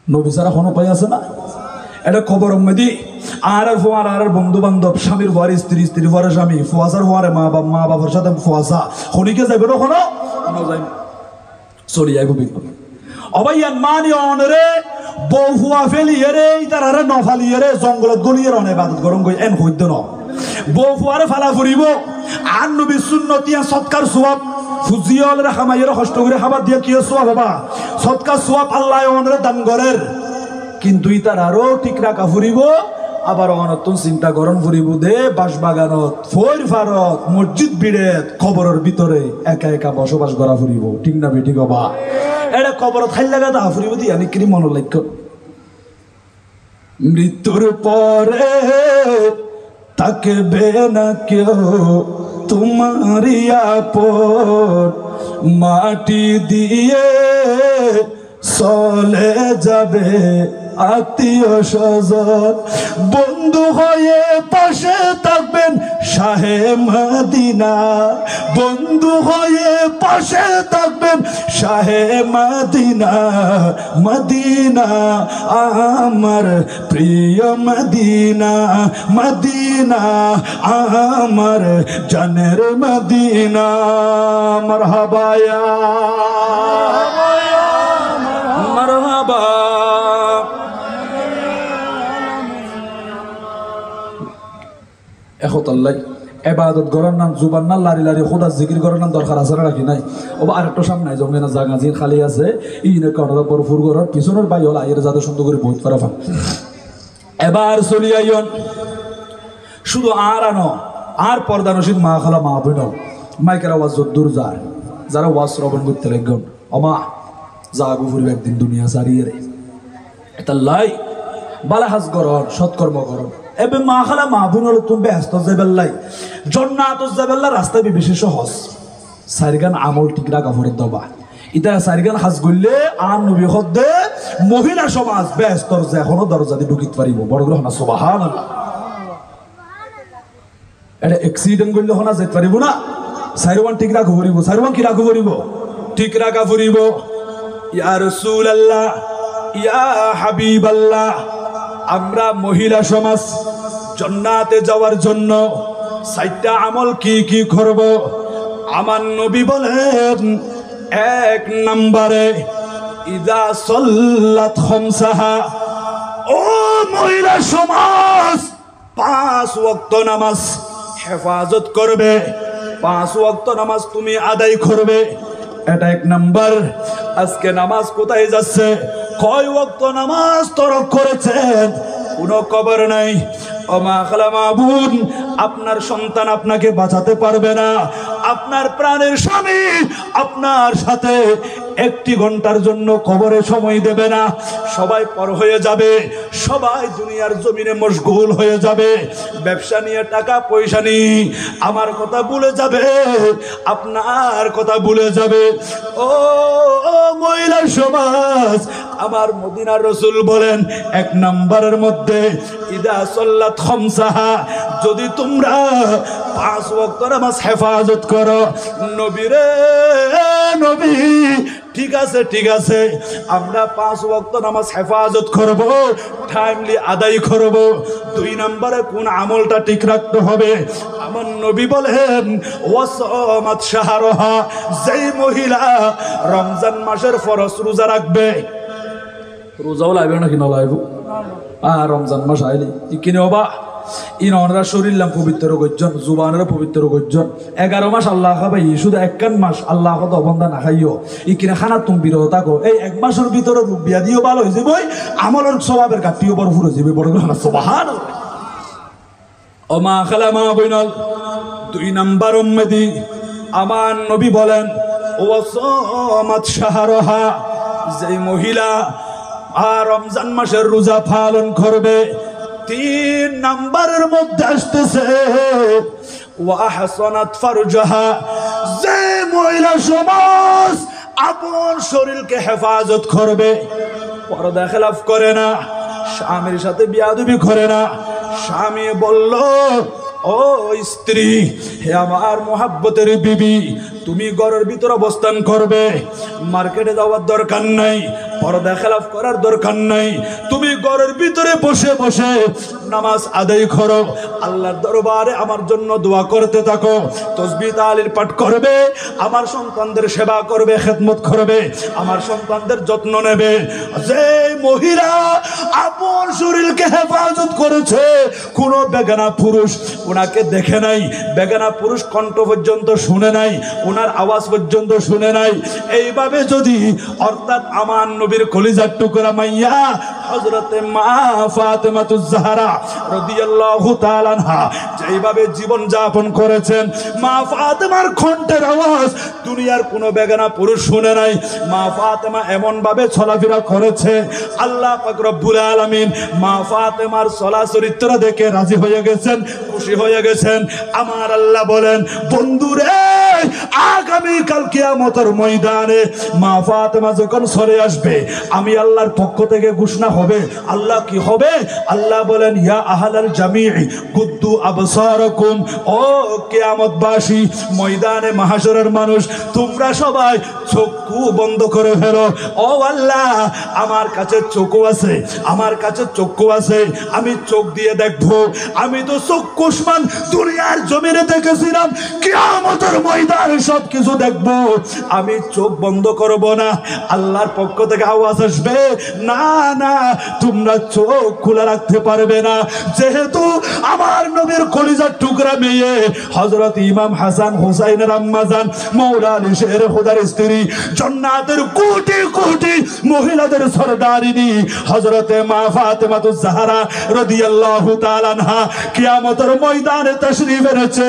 A: নবী সারা কোনো পাই আছে না এটা খবর মেদি আর ফোয়ার আর বন্ধু বান্ধব স্বামীর ফোয়ার স্ত্রী স্ত্রী ফোয়ার স্বামী ফোয়াশার ফোয়ারে মা বাবার সাথে ফোয়াশা খনিকে যাইবে না কোনো চলি যাইব বিপদ অবাইয়ান মানি অনরে বউ ফুয়া ফেলিয়ে রে তারা নফালিয়ে রে জঙ্গলত গলিয়ে রনে বাদত গরম গই এন হইদ ন বউ ফুয়ারে ফালা ফুরিব আর নবী সুন্নতিয়া সৎকার সওয়াব ফুজিয়লরে হামাইয়ের কষ্ট করে খাবার দিয়ে কি সওয়াব বাবা সৎকার সওয়াব আল্লাহ অনরে দান করের কিন্তু ইতার আরো ঠিক রাখা ফুরিব আবার অনতন চিন্তা গরম ফুরিব দে বাসবাগানত ফইর ফারত মসজিদ বিড়েত খবরের ভিতরে একা একা বসবাস করা ফুরিব ঠিক না বেটি বাবা এটা কবরত খাই লাগা দা ফুরিব দিয়া নিকরি মনোলক্ষ্য মৃত্যুর পরে তাকবে না কেউ তোমারি আপন মাটি দিয়ে চলে যাবে আত্মীয় স্বজন, বন্ধু হয়ে পাশে থাকবেন শাহে মদিনা, বন্ধু হয়ে পাশে থাকবেন শাহে মদিনা, মদিনা আমার প্রিয় মদিনা, মদিনা আমার জানের মদিনা। মারহাবা ইয়া মারহাবা।
B: এখতাল্লাই এবাদত করার নাম জুবান না লারি লারি খোদা জিকির করার নাম দরকার আছে না রাখি নাই। ও আরেকটা সামনে জমে না জাগা জিন খালি আছে ইনে কর্ণটা পরফুর করার পিছনের বাই হল আইয়ের যাতে সুন্দর করে বহুত করা ফান। এবার চলি আইন শুধু আর আনো আর পর্দা নসিদ মা খালা মা বইন মাইকের আওয়াজ দূর যার যারা ওয়াজ শ্রবণ করতে লাগবেন অমা জাগু ফুরবে একদিন দুনিয়া সারিয়ে রে এটা লাই বালাহাজ গরণ সৎকর্ম গরণ। এবে মা খালা মা বোন হলো তুমি ব্যস্ত যাবেল্লাই জন্নাত যাবেল্লা রাস্তা বেশি সহজ সারিগান আমল ঠিক রাখা ফরে দবা ইতা সারিগান হাজ গইলে আর নবী হদ্দে মহিলা সমাজ ব্যস্ত যে এখনো দরজা দিয়ে ঢুকিতে পারিব বড় গ্রহ না সুবহানাল্লাহ। এটা অ্যাক্সিডেন্ট করলে হনা যেতে পারিব না সাইরওয়ান ঠিক রাখা ফরিব সাইরওয়ান কি রাখা ফরিব ঠিক রাখা ফরিব। ইয়া রাসূলুল্লাহ ইয়া হাবিবাল্লাহ আমরা মহিলা সমাজ জান্নাতে যাওয়ার জন্য 4টা আমল কি কি করব? আমার নবী বলেন 1 নম্বরে ইযা সাল্লাত খামসাহা, ও মহিলা সমাজ 5 ওয়াক্ত নামাজ হেফাজত করবে, 5 ওয়াক্ত নামাজ তুমি আদায় করবে, এটা 1 নাম্বার। আজকে নামাজ কোথায় যাচ্ছে? কয় ওয়াক্ত নামাজ তরক করেছেন, কোনো খবর নাই। ও মা খালা মা বোন, আপনার সন্তান আপনাকে বাঁচাতে পারবে না, আপনার প্রাণের স্বামী আপনার সাথে 1 ঘন্টার জন্য কবরে সময় দেবে না। সবাই পর হয়ে যাবে, সবাই দুনিয়ার জমিনে মশগুল হয়ে যাবে, ব্যবসা নিয়ে টাকা পয়সা নিয়ে আমার কথা ভুলে যাবে, আপনার কথা ভুলে যাবে। ও মহিলা সমাজ, আমার মদিনার রাসূল বলেন 1 নম্বরের মধ্যে ইদা সাল্লাত খামসাহা, যদি তোমরা 5 ওয়াক্ত নামাজ হেফাজত করো। নবীরে নবী, ঠিক আছে ঠিক আছে, আমরা 5 ওয়াক্ত নামাজ হেফাজত করব, টাইমলি আদায় করব। 2 নম্বরে কোন আমলটা ঠিক রাখতে হবে? আমার নবী বলেন ওয়াসামাত শাহরাহা, যেই মহিলা রমজান মাসের ফরজ রোজা রাখবে, রোজাও লাগবে নাকি না লাগবে? আর রমজান মাস আইলি ইকিনে হবা ইনরা শরীর পবিত্র গজ্জন, জুবানের পবিত্র গজ্জন। 11 মাস আল্লাহ খাবাই, শুধু 1 মাস আল্লাহ কত অবন্ধা না খাইও ইকিনে খানা তুমি বিরত থাকো। এই 1 মাসের ভিতরে রূপ বিয়া দিও ভালো হয়ে যাবে, আমলের স্বভাবের কাটিও বড় ফুরে যাবে, বড় সুবহানাল্লাহ। ও মা খালা মা বইনল, 2 নাম্বার উম্মতি আমার নবী বলেন ওয়াসামাত শাহরাহা, যে মহিলা আর রমজান মাসের রোজা পালন করবে। 3 নম্বরের মধ্যে আসতেছে ওয়াহসানাত ফারজাহা, যে মহিলা সমাজ আপন শরীরকে হেফাজত করবে, পর্দা খেলাফ করে না, স্বামীর সাথে বিয়াদবি করে না। স্বামী বলল ও স্ত্রী, হে আমার মোহাব্বতের বিবি, তুমি ঘরের ভিতর অবস্থান করবে, মার্কেটে যাওয়ার দরকার নাই, পর্দা খেলাফ করার দরকার নাই, তুমি ঘরের ভিতরে বসে বসে নামাজ আদায় করো, আল্লাহর দরবারে আমার জন্য দোয়া করতে থাকো, তাসবিহ তাহলিল পাঠ করবে, আমার সন্তানদের সেবা করবে, খেদমত করবে, আমার সন্তানদের যত্ন নেবে। যে মহিলা আপন শরীরকে হেফাজত করেছে, কোন বেগানা পুরুষ ওনাকে দেখে নাই, বেগানা পুরুষ কণ্ঠ পর্যন্ত শুনে নাই, ওনার আওয়াজ পর্যন্ত শুনে নাই, এইভাবে যদি অর্থাৎ আমার নবীর কলিজার টুকরা মাইয়া হযরতে মা ফাতেমাতুজ জাহরা রাদিয়াল্লাহু তাআলা আনহা যেইভাবে জীবন যাপন করেছেন, মা ফাতেমার কণ্ঠের আওয়াজ দুনিয়ার কোনো বেগানা পুরুষ শুনে নাই। মা ফাতেমা এমন ভাবে চলাফেরা করেছে, আল্লাহ পাক রব্বুল আলামিন মা ফাতেমার চলা চরিত্র দেখে রাজি হয়ে গেছেন, খুশি হয়ে গেছেন। আমার আল্লাহ বলেন বন্ধুরে, আগামী আগামীকাল কিয়ামতের ময়দানে মা ফাতেমা যখন সরে আসবে, আমি আল্লাহর পক্ষ থেকে ঘোষণা হবে। আল্লাহ কি হবে? আল্লাহ বলেন, ইয়া আহলাল জামিই গুদ্দু আবসারাকুম, ও কিয়ামতবাসী, ময়দানে মাহশরের মানুষ, তোমরা সবাই চক্ষু বন্ধ করে ফেলো। ও আল্লাহ, আমার কাছে চক্ষু আছে, আমার কাছে চক্ষু আছে, আমি চোখ দিয়ে দেখবো। আমি তো চক্ষুষ্মান দুনিয়ার জমিনে দেখেছিলাম, কিয়ামতের ময়দানে সব কিছু দেখবো, আমি চোখ বন্ধ করব না। আল্লাহর পক্ষ থেকে আওয়াজ আসবে, না না, তোমরা চোখ খোলা রাখতে পারবে না, যেহেতু আমার নবীর কলিজার টুকরা মেয়ে হযরত ইমাম হাসান হুসাইনের আম্মা জান মাওলা আলী শের খোদার স্ত্রী, জান্নাতের কোটি কোটি মহিলাদের সরদারিনী হযরতে মা ফাতেমাতুজ জাহরা রাদিয়াল্লাহু তাআলা আনহা কিয়ামতের ময়দানে তাশরীফ এনেছে।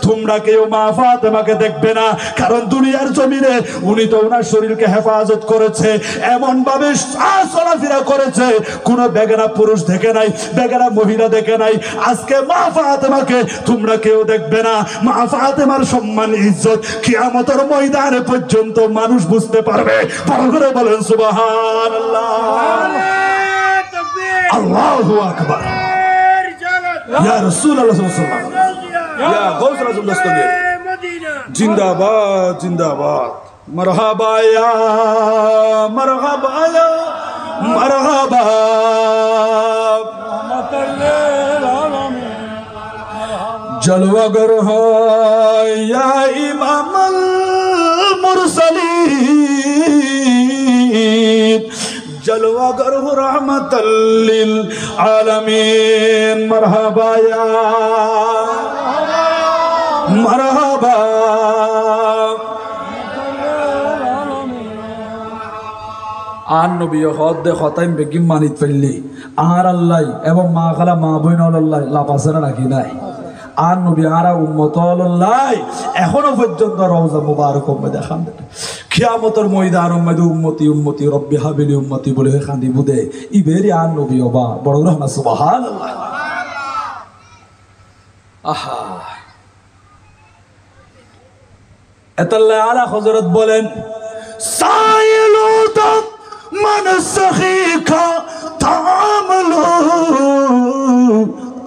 B: তোমরা কেউ মা ফাতেমাকে দেখবে না, কারণ দুনিয়ার জমিনে উনি তো ওনার শরীরকে হেফাজত করেছে, এমন ভাবে চলাফেরা করেছে, কোন বেগানা পুরুষ দেখে নাই, বেগানা মহিলা দেখে নাই। আজকে মা ফাতেমাকে তোমরা কেউ দেখবে না। মা ফাতেমার সম্মান ইজ্জত কিয়ামতের ময়দানে পর্যন্ত মানুষ বুঝতে পারবে। বড় করে বলেন সুবহানাল্লাহ, আল্লাহু আকবার, ইয়া রাসূলুল্লাহ সাল্লাল্লাহু আলাইহি ওয়াসাল্লাম, ইয়া গাউসুল আজম দস্তগীর, জিন্দাবাদ জিন্দাবাদ, মারহাবা ইয়া মারহাবা ইয়া মারহাবা, জলওয়াগর হয় ইয়া ইমামুল মুরসালিন, জলওয়াগর হো রহমাতাল লিল আলামিন, মারহাবা ইয়া মারহাবা। আর নবী হদ দে খতাইম বেগিম মানিত ফেললি আর আল্লাহ এবং মা খালা মা বইন আল্লাহ লাপাসেরা রাখি নাই। আর নবী আরা উম্মত আল্লাহ এখনো পর্যন্ত রওজা মুবারক দেখান, কিয়ামতের ময়দান উম্মতি উম্মতি রব্বি হাবিলি উম্মতি বলে খান্দি বুদে ইবেরি আর নবী অবা বড় রহমা সুবহানাল্লাহ। আহা, এতাল্লাহ আলা হযরত বলেন, সাইলু তাম मन सखी का थाम लो,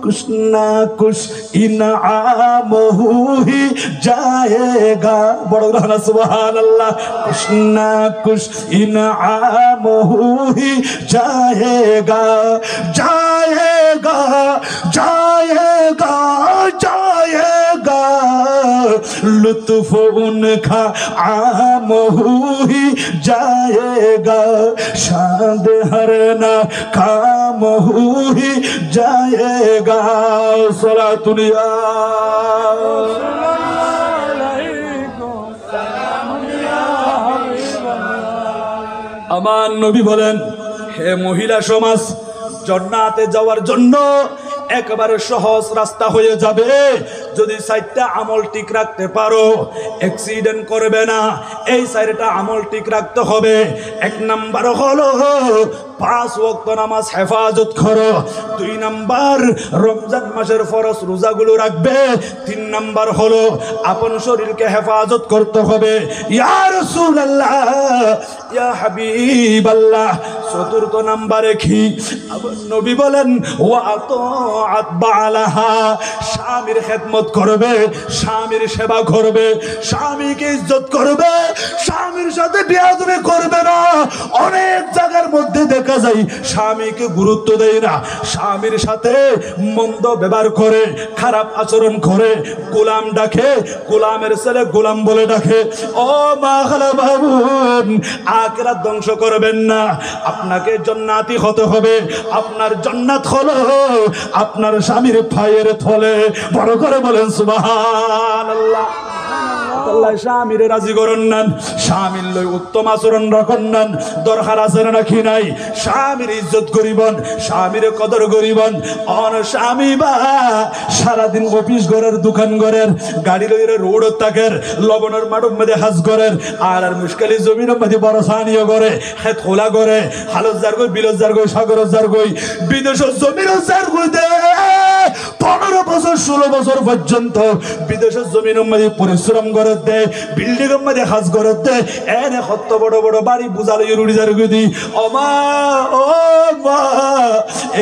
B: कुछ ना कुछ इनाम ही जाएगा। बड़ो रहना सुभान अल्लाह, कुछ ना कुछ इनाम ही जाएगा, जाएगा जाएगा जाएगा, लुत्फ उनका आम ही जाएगा, शाद हरना काम ही जाएगा। सलातुलिया আমার নবী বলেন, হে মহিলা সমাজ, জান্নাতে যাওয়ার জন্য একেবারে সহজ রাস্তা হয়ে যাবে যদি চারটা আমল ঠিক রাখতে পারো। অ্যাক্সিডেন্ট করবে না, এই চারটা আমল ঠিক রাখতে হবে। এক নাম্বার হলো 5 ওয়াক্ত নামাজ হেফাজত করো। 2 নাম্বার রমজান মাসের ফরজ রোজাগুলো রাখবে। 3 নাম্বার হলো আপন শরীরকে হেফাজত করতে হবে। ইয়া রাসূলুল্লাহ, ইয়া হাবিবাল্লাহ। 4র্থ নাম্বারে কি? নবী বলেন, ওয়া আতাআত বালাহা, স্বামীর খেদমত করবে, স্বামীর সেবা করবে, স্বামীকে ইজ্জত করবে, স্বামীর সাথে বেয়াদবি করবে না। অনেক জায়গার মধ্যে দেখা যায় স্বামীকে গুরুত্ব দেয় না, স্বামীর সাথে মন্দ ব্যবহার করে, খারাপ আচরণ করে, গোলাম ডাকে, গোলামের ছেলে গোলাম বলে ডাকে। ও মা খালা বাবুন, আখিরাত ধ্বংস করবেন না, আপনাকে জান্নাতি হতে হবে। আপনার জান্নাত হলো আপনার স্বামীর পায়ের তলে। বড় করে বলেন সুবহানাল্লাহ। আল্লাহ স্বামীর রাজি করুন নান, স্বামীর লই উত্তম আচরণ রাখুন নান, দরকার আচরণ রাখি নাই, স্বামীর ইজ্জত করিবন, স্বামীর কদর করিবন। অন স্বামী বা সারাদিন অফিস ঘরের দোকান ঘরের গাড়ি লইরে রোড তাকের লবণের মাঠের মধ্যে হাজ করেন, আর মুশকিলি জমিনের মধ্যে বড় সানিও করে, হেত খোলা করে, হালতজার গই, বিলতজার গই, সাগরজার গই, বিদেশ জমির জার গই দে
A: 15 বছর 16 বছর পর্যন্ত বিদেশের জমিনের মধ্যে পরিশ্রম করে দেয়, বিল্ডিং এর মধ্যে হাজ করে দেয়, এনে কত বড় বড় বাড়ি বুঝালো রুড়ি যার গদি। ও মা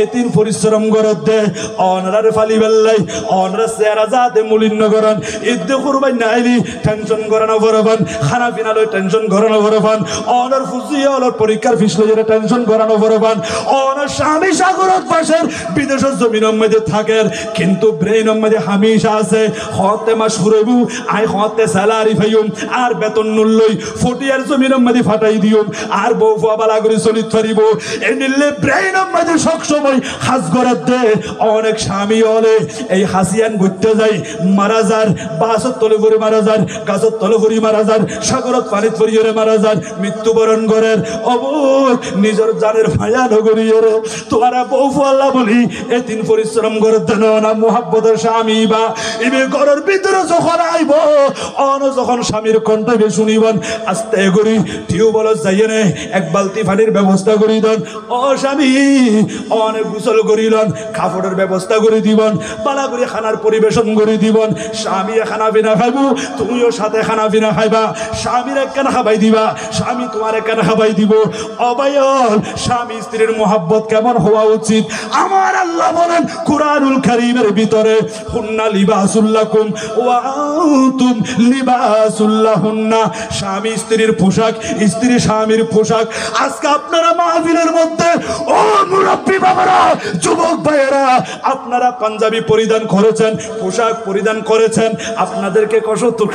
A: এতিন পরিশ্রম করে দেয়, অনরারে ফালি বেল্লাই, অনরা চেহারা যাতে মলিন্য করেন, ঈদ কুরবান নাইলি টেনশন করে না ভরবান, খানা পিনা লই টেনশন করে না ভরবান, অনার ফুজি অলর পরীক্ষার ফিস লই টেনশন করে না ভরবান, অনার স্বামী সাগরত পাশের বিদেশের জমিনের মধ্যে থাকেন, কিন্তু ব্রেইনের মধ্যে হামেশা আছে হতে মাস ফুরাইবু আই হতে স্যালারি পাইম আর বেতন নুলই ফটিয়ার জমিনের মধ্যে ফাটাই দিউম আর বউ বালা করে চলিত পারিব। এই নিলে ব্রেইনের মধ্যে সব সময় হাজ করে দে। অনেক স্বামী হলে এই হাসিয়ান ঘুরতে যাই মারা যার, বাসত তলে ভরে মারা যার, গাছত তলে ভরি মারা যার, সাগরত পানিত ভরিয়ে মারা যার, মৃত্যুবরণ করেন। অবুক নিজের জানের মায়া নগরীয় তোমারা বউ আল্লাহ বলি এতিন পরিশ্রম করে দেন না মোহাব্বতের স্বামী বা ইবে ঘরের ভিতরে যখন আইব অন যখন স্বামীর কণ্ঠে শুনিবেন আস্তে করি টিউবওয়েল যাইয়ে নে এক বালতি পানির ব্যবস্থা করি দেন। ও স্বামী অনেক গোসল করিলেন, কাপড়ের ব্যবস্থা করে দিবেন, পালা করে খানার পরিবেশন করে দিবেন। স্বামী খানা পিনা খাইব, তুমিও সাথে খানা পিনা খাইবা, স্বামীর একখানা খাবাই দিবা, স্বামী তোমার একখানা খাবাই দিব। অবায়ল স্বামী স্ত্রীর মোহাব্বত কেমন হওয়া উচিত আমার আল্লাহ বলেন কুরআনুল কারীমের ভিতরে, হুন্না লিবাসুল লাকুম ওয়া আনতুম লিবাসুল লাহুন্না। স্বামী স্ত্রীর পোশাক, স্ত্রী স্বামীর পোশাক। আজকে আপনারা মাহফিলের মধ্যে ও মুরব্বী বাবারা, যুবক ভাইয়েরা, আপনারা পাঞ্জাবি পরিধান করেছেন, পোশাক পরিধান করেছেন, আপনাদেরকে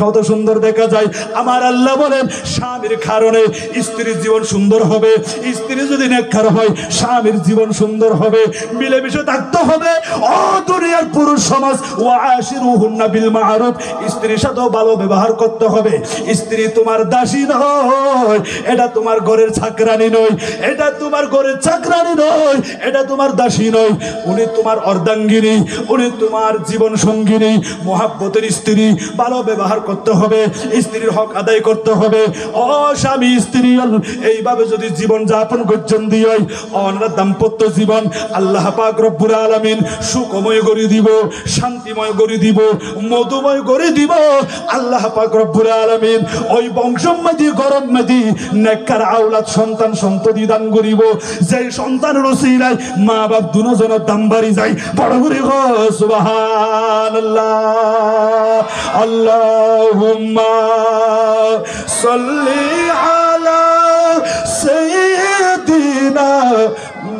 A: কত সুন্দর দেখা যায়। আমার আল্লাহ বলেন স্বামীর কারণে স্ত্রীর জীবন সুন্দর হবে, স্ত্রী যদি নেককার হয় স্বামীর জীবন সুন্দর হবে। মিলেমিশে থাকতে হবে ও দুনিয়ার পুরুষ সমাজ। ওয়া আশিরুহুন্না বিল মা'রুফ, স্ত্রীর সাথে ভালো ব্যবহার করতে হবে। স্ত্রী তোমার দাসী নয়, এটা তোমার ঘরের চাকরানি নয়, এটা তোমার ঘরের চাকরানি নয়, এটা তোমার দাসী নয়, উনি তোমার অর্ধাঙ্গিনী, উনি তোমার জীবন সঙ্গিনী। মোহাব্বতের স্ত্রী, ভালো ব্যবহার করতে হবে, স্ত্রীর হক আদায় করতে হবে। ও স্বামী স্ত্রী এইভাবে যদি জীবন যাপন করছেন দিয়ে অনার দাম্পত্য জীবন আল্লাহ পাক রব্বুল আলামিন সুখময় করে দিব, শান্তিময় করে দিব, মধুময় করে দিব। আল্লাহ পাক রব্বুল আলামিন ওই বংশমধ্যে গরম মধ্যে নেককার আওলাদ সন্তান সন্ততি দান করিব, যে সন্তানের ওসিলায় মা বাপ দুজনের দাম বাড়ি যায়। বড় করে সুবহানাল্লাহ। আল্লাহুম্মা সাল্লি আলা সাইয়্যিদিনা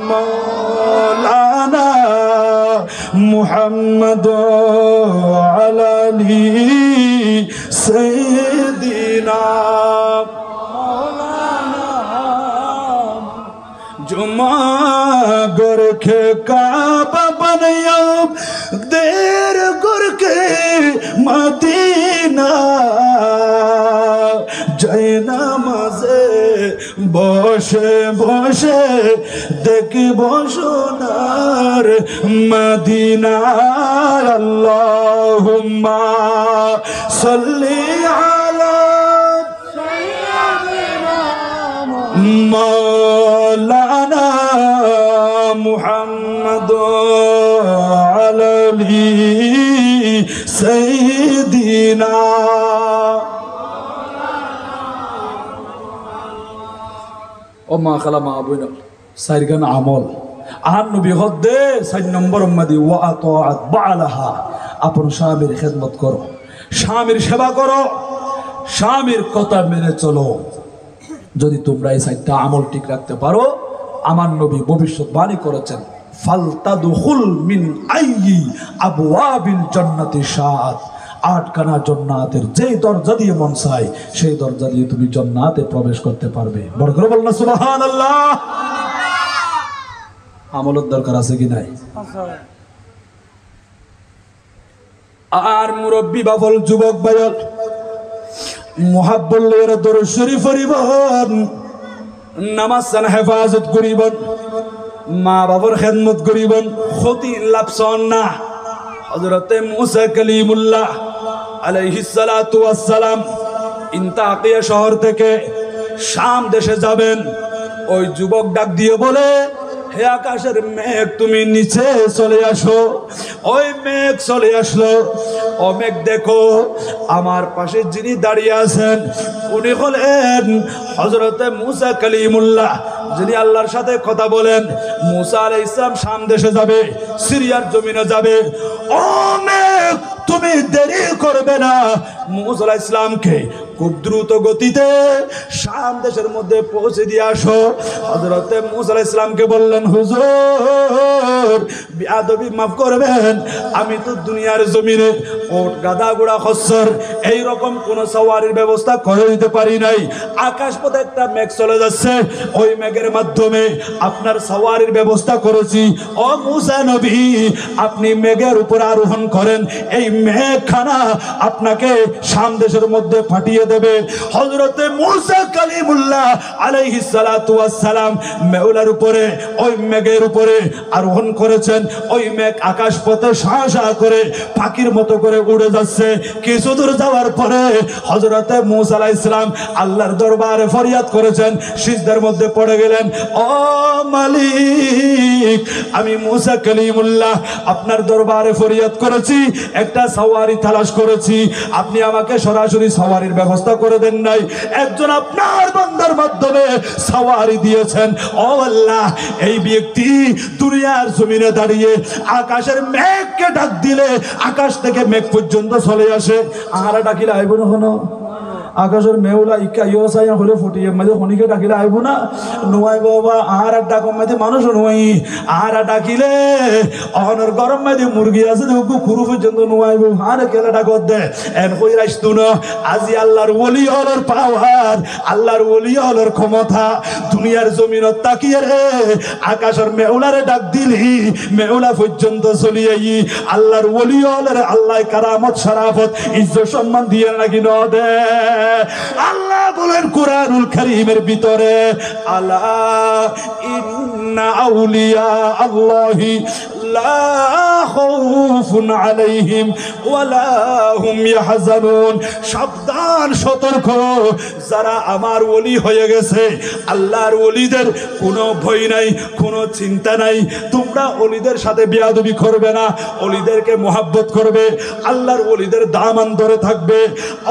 A: মাওলানা মুহাম্মদ আলা আলি সাইয়্যিদিনা মাওলানা। जुमा गर के काबा बनया देर गर के मदीना जैना मजे বসে বসে দেখব সোনার মদিনা। আল্লাহুম্মা সাল্লি আলা সাইয়্যিদিনা মাওলানা মুহাম্মদ আলা আলি সাইয়্যিদিনা। ও মা খালা মা বইন সাইরগান আমল আহান নবী হদ্দে 4 নম্বর উম্মতি ওয়া আতাআত বালাহা। আপন স্বামীর খেদমত করো, স্বামীর সেবা করো, স্বামীর কথা মেনে চলো। যদি তোমরা এই 4টা আমল ঠিক রাখতে পারো, আমার নবী ভবিষ্যৎবাণী করেছেন ফালতাদখুল মিন আইয়ি আবওয়াবিল জান্নাতি শাআত। 8খানা জান্নাতের যেই দরজা দিয়ে মন চায় সেই দরজা দিয়ে তুমি জান্নাতে প্রবেশ করতে পারবে। বড় করে বল না সুবহানাল্লাহ। আমলের দরকার আছে কি নাই? আর মুরব্বী বাবল যুবক ভাইয়ের মুহাব্বতের দরুদ শরীফ পড়িবেন, নামাজ জানা হেফাজত করিবেন, মা বাবার খেদমত করিবেন, ক্ষতি লাভসন না। হযরতে মুসা কালিমুল্লাহ আলাইহিস সালাতু ওয়াস সালাম ইনতাকিয়া শহর থেকে শাম দেশে যাবেন। ওই যুবক ডাক দিয়ে বলে, হে আকাশের মেঘ তুমি নিচে চলে আসো।
B: ওই মেঘ চলে আসলো। ও মেঘ দেখো, আমার পাশে যিনি দাঁড়িয়ে আছেন উনি হলেন হযরতে মুসা কালিমুল্লাহ, যিনি আল্লাহর সাথে কথা বলেন। মুসা আলাইহিস সালাম শাম দেশে যাবে, সিরিয়ার জমিনে যাবে। ও মেঘ, তুমি দেরি করবে না, মুসা আলাইহিস সালামকে খুব দ্রুত গতিতে শাম দেশের মধ্যে পৌঁছে দিয়ে আসো। হযরতে মুসা আলাইহিস সালামকে বললেন, হুজুর বেয়াদবি মাফ করবেন, আমি তো দুনিয়ার জমিনে ওট গাদা ঘোড়া খচ্চর এইরকম কোন সওয়ারির ব্যবস্থা করে দিতে পারি নাই। আকাশ পথে একটা মেঘ চলে যাচ্ছে, ওই মেঘের মাধ্যমে আপনার সওয়ারির ব্যবস্থা করেছি। ও মুসা নবী, আপনি মেঘের উপর আরোহণ করেন, এই মেঘখানা আপনাকে শাম দেশের মধ্যে পাঠিয়ে দেবে। হযরতে মুসা কালিমুল্লাহ আলাইহিস সালাতু ওয়াস সালাম মেউলার উপরে, ওই মেঘের উপরে আরোহণ করেছেন। ওই মেঘ আকাশ পথে শাঁ শাঁ করে পাখির মতো করে উড়ে যাচ্ছে। কিছু দূর যাওয়ার পরে হযরতে মুসা আলাইহিস সালাম আল্লাহর দরবারে ফরিয়াদ করেছেন, সিজদার মধ্যে পড়ে গেলেন। ও মালিক, আমি মুসা কালিমুল্লাহ আপনার দরবারে ফরিয়াদ করেছি, একটা সওয়ারি তালাশ করেছি, আপনি আমাকে সরাসরি সওয়ারির ব্যবস্থা করে দেন নাই, একজন আপনার বান্দার মাধ্যমে সওয়ারি দিয়েছেন। ও আল্লাহ, এই ব্যক্তি দুনিয়ার জমিনে দাঁড়িয়ে আকাশের মেঘকে ডাক দিলে আকাশ থেকে মেঘ পর্যন্ত চলে আসে। আহারা ডাকিলে আইব না হনো, আকাশের মেউলা ইকা ইয়সাইয়া হলে ফুটিয়ে মাঝে হনিকে ডাকিলে আইব না নোয়াই বাবা। আহারা ডাকম মাঝে মানুষ নোয়াই, আহারা ডাকিলে অহনের গরম মাঝে মুরগি আছে দেখো খুরু পর্যন্ত নোয়াইব। আরে কেলা ডাকত দে এন কই রাইস্তু না। আজি আল্লাহর ওলি হলর পাওয়ার, আল্লাহর ওলি হলর ক্ষমতা দুনিয়ার জমিনত তাকিয়ে রে আকাশের মেউলারে ডাক দিলি মেউলা পর্যন্ত চলিয়ে আল্লাহর ওলি হলর আল্লাহ কারামত শরাফত ইজ্জত সম্মান দিয়ে নাকি ন দে। আল্লাহ বলেন কুরআনুল কারীমের ভিতরে, আলা ইন্না আউলিয়া আল্লাহি লা খাউফুন আলাইহিম ওয়ালা হুম ইয়াহজানুন। সাবধান, সতর্ক, যারা আমার ওলি হয়ে গেছে, আল্লাহর ওলিদের কোনো ভয় নাই, কোনো চিন্তা নাই। তোমরা ওলিদের সাথে বেয়াদবি করবে না, ওলিদেরকে মোহাব্বত করবে, আল্লাহর ওলিদের দামান ধরে থাকবে।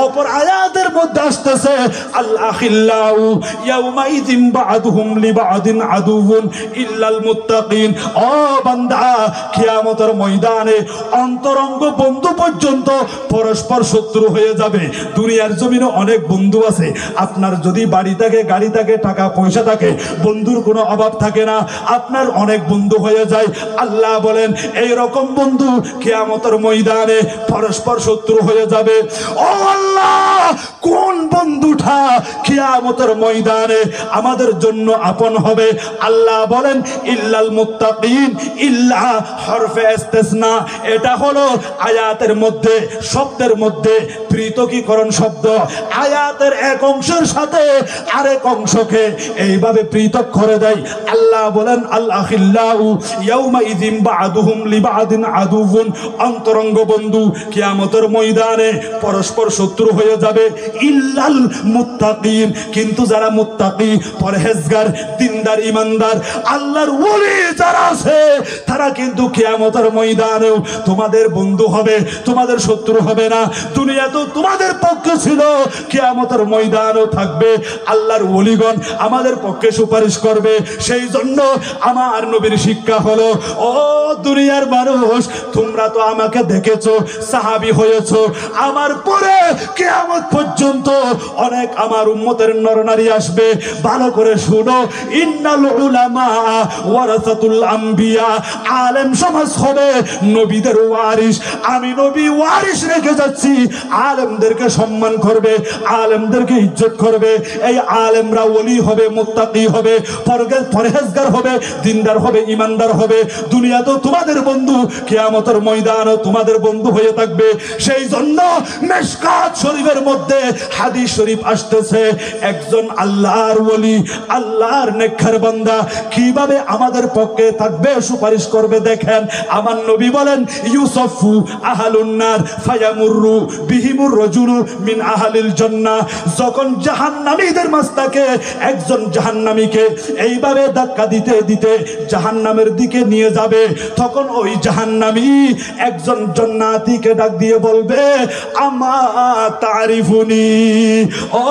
B: অপর আয়াতের মধ্যে আসতেছে, আল-আখিল্লাউ ইয়াউমাইযিন বা'দুহুম লিবা'দিন আদুউন ইল্লাল মুত্তাকিন। ও বান্দা, কিয়ামতের ময়দানে অন্তরঙ্গ বন্ধু পর্যন্ত পরস্পর শত্রু হয়ে যাবে। দুনিয়ার জমিনে অনেক বন্ধু আছে, আপনার যদি বাড়ি থাকে, গাড়ি থাকে, টাকা পয়সা থাকে, বন্ধুর কোনো অভাব থাকে না, আপনার অনেক বন্ধু হয়ে যায়। আল্লাহ বলেন এই রকম বন্ধু কিয়ামতের ময়দানে পরস্পর শত্রু হয়ে যাবে। ও আল্লাহ, কোন বন্ধুটা কিয়ামতের ময়দানে আমাদের জন্য আপন হবে? আল্লাহ বলেন ইল্লাল মুত্তাকিন, ইল্লা হরফে ইস্তিসনা, এটা হলো আয়াতের মধ্যে, শব্দের মধ্যে পৃথকীকরণ শব্দ। আয়াতের এক অংশের সাথে আরেক অংশকে এইভাবে পৃথক করে দেয়। আল্লাহ বলেন আল-আখিল্লাউ ইয়াউমাইযিন বা'দুহুম লিবা'দিন আদুউন, অন্তরঙ্গ বন্ধু কিয়ামতের ময়দানে পরস্পর শত্রু হয়ে যাবে। ইল্লাল মুত্তাকিন, কিন্তু যারা মুত্তাকি, পরহেজগার, দিনদার, ইমানদার, আল্লাহর ওলি যারা আছে, তারা কিন্তু কিয়ামতের ময়দানেও তোমাদের বন্ধু হবে, তোমাদের শত্রু হবে না। দুনিয়া তো তোমাদের পক্ষে ছিল, কিয়ামতের ময়দানও থাকবে। আল্লাহর ওলিগণ আমাদের পক্ষে সুপারিশ করবে। সেই জন্য আমার নবীর শিক্ষা হলো, ও দুনিয়ার মানুষ, তোমরা তো আমাকে দেখেছো, সাহাবী হয়েছো, আমার পরে কিয়ামত পর্যন্ত অনেক আমার উম্মতের নরনারী আসবে। ভালো করে শুনো, ইন্নাল উলামা ওয়ারাসাতুল আম্বিয়া, আলেম সমাজ হবে নবীদের ওয়ারিস। আমি নবী ওয়ারিস রেখে যাচ্ছি, আলেমদেরকে সম্মান করবে, আলেমদেরকে ইজ্জত করবে। এই আলেমরা ওলি হবে, মুত্তাকি হবে, পরহেজগার হবে, দিনদার হবে, ইমানদার হবে। দুনিয়া তো তোমাদের বন্ধু, কিয়ামতের ময়দানও তোমাদের বন্ধু হয়ে থাকবে। সেই জন্য মিশকাত শরীফের
A: মধ্যে হাদিস শরীফ আসতেছে একজন আল্লাহর ওলি, আল্লাহর নেককার বান্দা কিভাবে আমাদের পক্ষে থাকবে, সুপারিশ করবে। দেখেন আমার নবী বলেন ইউসাফু আহলুন নার ফায়ামুরু বিহিমুর রাজুলু মিন আহলিল জান্নাহ। যখন জাহান্নামীদের মাঝ থেকে একজন জাহান্নামীকে এইভাবে ধাক্কা দিতে দিতে জাহান্নামের দিকে নিয়ে যাবে, তখন ওই জাহান্নামী একজন জান্নাতীকে ডাক দিয়ে বলবে আমা তারিফুনি, ও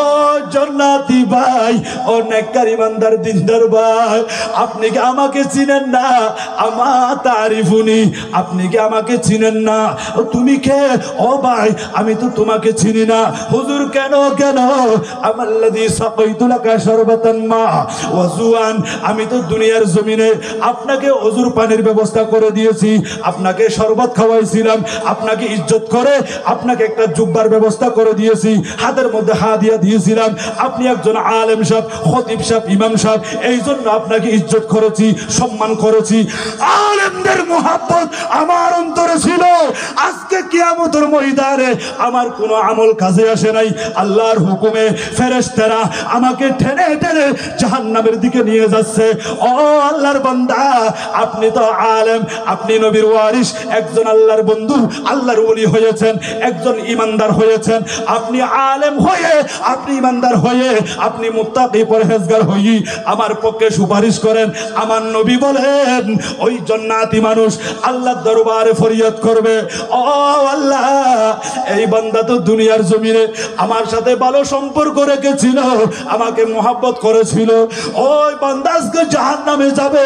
A: জান্নাতি ভাই, ও নেককার ইমানদার দিনদার ভাই, আপনি কি আমাকে চিনেন না? আমা তারিফুনি, আপনি কি আমাকে চিনেন না? তুমি কে? ও ভাই আমি তো তোমাকে চিনি না। হুজুর কেন কেন? আমাল্লাযী সাকাইতু লাকা শারবাতান মা ওয়াজুয়ান, আমি তো দুনিয়ার জমিনে আপনাকে ওযুর পানির ব্যবস্থা করে দিয়েছি, আপনাকে শরবত খাওয়াইছিলাম, আপনাকে ইজ্জত করে আপনাকে একটা জুব্বার ব্যবস্থা করে দিয়েছি, হাতের মধ্যে হাদিয়া দিয়েছিলাম, আপনি একজন আলেম সাহেব, খতিব সাহেব, ইমাম সাহেব, এই জন্য আপনাকে ইজ্জত করেছি, সম্মান করেছি। আলেমদের মুহাব্বত আমার অন্তরে ছিল। আজকে কিয়ামতের ময়দানে আমার কোনো আমল কাজে আসে নাই, আল্লাহর হুকুমে ফেরেশতারা আমাকে টেনে টেনে জাহান্নামের দিকে নিয়ে যাচ্ছে। ও আল্লাহর বান্দা, আপনি তো আলেম, আপনি নবীর ওয়ারিস, একজন আল্লাহর বন্ধু, আল্লাহর ওলি হয়েছেন, একজন ইমানদার হয়েছেন। আপনি আলেম হয়ে, আপনি ইমানদার হয়ে, আপনি মুত্তাকি পরহেজগার হয়ে আমার পক্ষে সুপারিশ করেন। আমার নবী বলেন ওই জান্নাতি মানুষ আল্লাহর দরবারে ফরিয়াদ করবে, ও আল্লাহ, এই বান্দা তো দুনিয়ার জমিনে আমার সাথে ভালো সম্পর্ক রেখেছিল, আমাকে মোহাব্বত করেছিল, ওই বান্দা আজকে জাহান্নামে যাবে,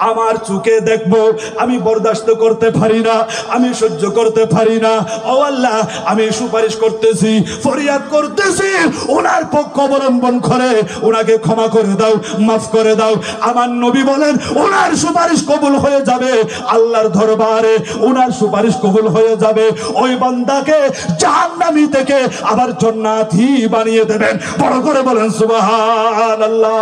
A: আমার চোখে দেখবো, আমি বরদাস্ত করতে পারি না, আমি সহ্য করতে পারি না। ও আল্লাহ, আমি সুপারিশ করতেছি, ফরিয়াদ করতেছি, ওনার পক্ষ অবলম্বন করে ওনাকে ক্ষমা করে দাও, মাফ করে দাও। আমার নবী বলেন ওনার সুপারিশ কবুল হয়ে যাবে আল্লাহর দরবারে, ওনার সুপারিশ কবুল হয়ে যাবে, ওই বান্দাকে জাহান্নামী থেকে আবার জান্নাতি বানিয়ে দেবেন। বড় করে বলেন সুবহানাল্লাহ।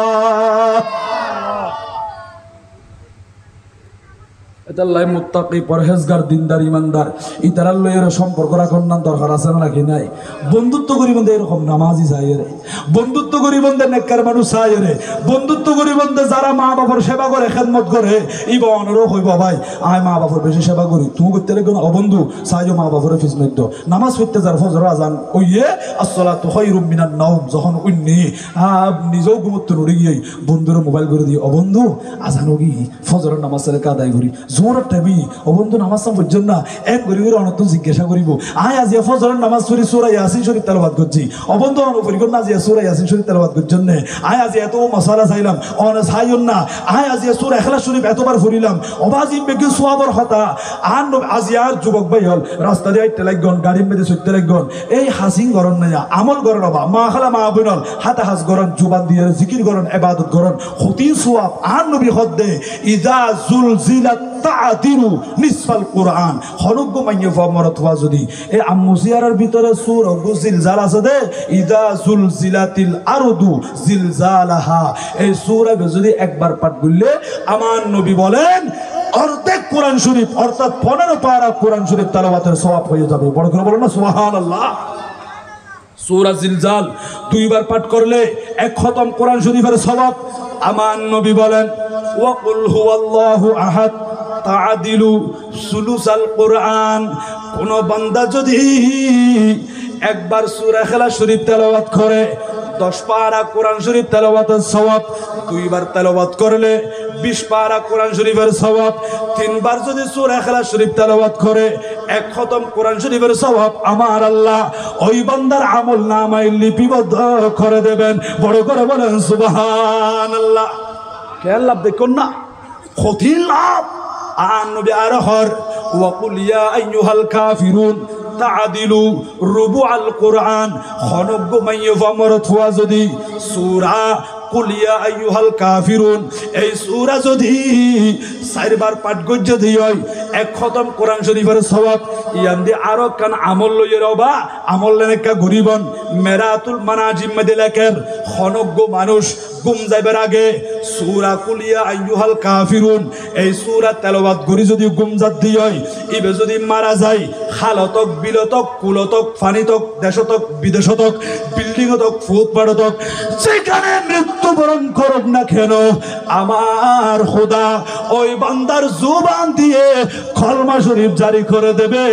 B: এটাল্লাই মুত্তাকি পরহেজগার দিনদার ইমানদার ইতারার লয়ের সম্পর্ক রাখার নাম দরকার আছে নাকি নাই? বন্ধুত্ব করি বন্ধে এরকম নামাজি চাই রে, বন্ধুত্ব করি বন্ধে নেককার মানুষ চাই রে, বন্ধুত্ব করি বন্ধে যারা মা বাবার সেবা করে, খেদমত করে, ইবা অনরও হইব ভাই আয় মা বাবার বেশি সেবা করি, তুমি করতে লেগে অবন্ধু চাইও মা বাবারে ফিস মধ্য নামাজ পড়তে যার ফজর আজান ওইয়ে আসসালাতু খায়রুম মিনান নাওম, যখন উন্নি নিজেও ঘুমোতে নড়ে গিয়ে বন্ধুরা মোবাইল করে দিয়ে অবন্ধু আজান গি ফজরের নামাজ রেখে আদায় করি জোরের টাইমি অবন্ধু নামাজ পর্যন্ত না এক করি অনত জিজ্ঞাসা করিব আয় আজিয়া ফজরের নামাজ পড়ি সূরা ইয়াসিন শরীফ তেলাওয়াত করছি, অবন্ধু অনুপরিকর না আজিয়া সূরা ইয়াসিন শরীফ তেলাওয়াত করছেন না, আয় আজি এত মশালা চাইলাম অন চাইন না, আয় আজিয়া সূরা ইখলাস শরীফ এতবার ফুরিলাম, অবাজিম বেগি সোয়াবর হতা আন আজিয়ার যুবক ভাই হল রাস্তা দিয়ে আইতে লাগন, গাড়ির মেয়েদের সইতে লাগন, এই হাসিং গরন না আমল গরন হবা মা খালা মা বইনল হাতে হাস গরন, জুবান দিয়ে জিকির গরন, ইবাদত গরন, ক্ষতি সোয়াব আন নবী হদ্দে ইজা জুলজিলাত তাআদিরু নিসফাল কুরআন, হরগ্য মাইয়ে ফমরত ওয়া যদি এই আম্মুসিয়ারের ভিতরে সূরা জিলজাল আছে দে, ইজা জুলজিলাতিল আরদু জিলজালাহা, এই সূরা যদি একবার পাঠ করলে আমার নবী বলেন অর্ধেক কোরআন শরীফ অর্থাৎ 15 পারা কোরআন শরীফ তেলাওয়াতের সওয়াব হয়ে যাবে। বড় করে বলেন না সুবহানাল্লাহ। সূরা জিলজাল দুইবার পাঠ করলে এক খতম কোরআন শরীফের সওয়াব। আমার নবী বলেন ওয়া কুল হুয়াল্লাহু আহাদ তাআদিলু সুলুসাল কোরআন, কোন বান্দা যদি একবার সূরা ইখলাস শরীফ তেলাওয়াত করে 10 পারা কোরআন শরীফ তেলাওয়াতের সওয়াব, দুইবার তেলাওয়াত করলে 20 পারা কোরআন শরীফের সওয়াব, তিনবার যদি সূরা ইখলাস শরীফ তেলাওয়াত করে এক খতম কোরআন শরীফের সওয়াব আমার আল্লাহ ওই বান্দার আমল নামায় লিপিবদ্ধ করে দেবেন। বড় করে বলেন সুবহানাল্লাহ। কে লাভ দেখুন না, ক্ষতি লাভ। আর নবী আর হর ওয়া কুল ইয়া আইয়ুহাল কাফিরুন তাআদিলু রুবুআল কোরআন, খনগ্য মাইয়ে ফমরত ওয়া যদি সূরা কুল ইয়া আইয়ুহাল কাফিরুন এই সূরা যদি 4 বার পাঠ গজ্জ দিই এক খতম কোরআন শরীফের সওয়াব, ইয়ান্দি আরো কান আমল লইয়ে রবা আমল লেনেকা গরিবন মেরাতুল মানাজিম মধ্যে লেখেন খনগ্য মানুষ গুম যাইবার আগে সূরা কুল ইয়া আইয়ুহাল কাফিরুন এই সূরা তেলাওয়াত করি যদি গুমজাত দিই ইবে যদি মারা যায় খালতক বিলতক কুলতক ফানিতক দেশতক বিদেশতক বিল্ডিংতক ফুটপাথতক যেখানে মৃত্যুবরণ করুক না কেন আমার খোদা ওই বান্দার জুবান দিয়ে কলমা শরীফ জারি করে দেবে।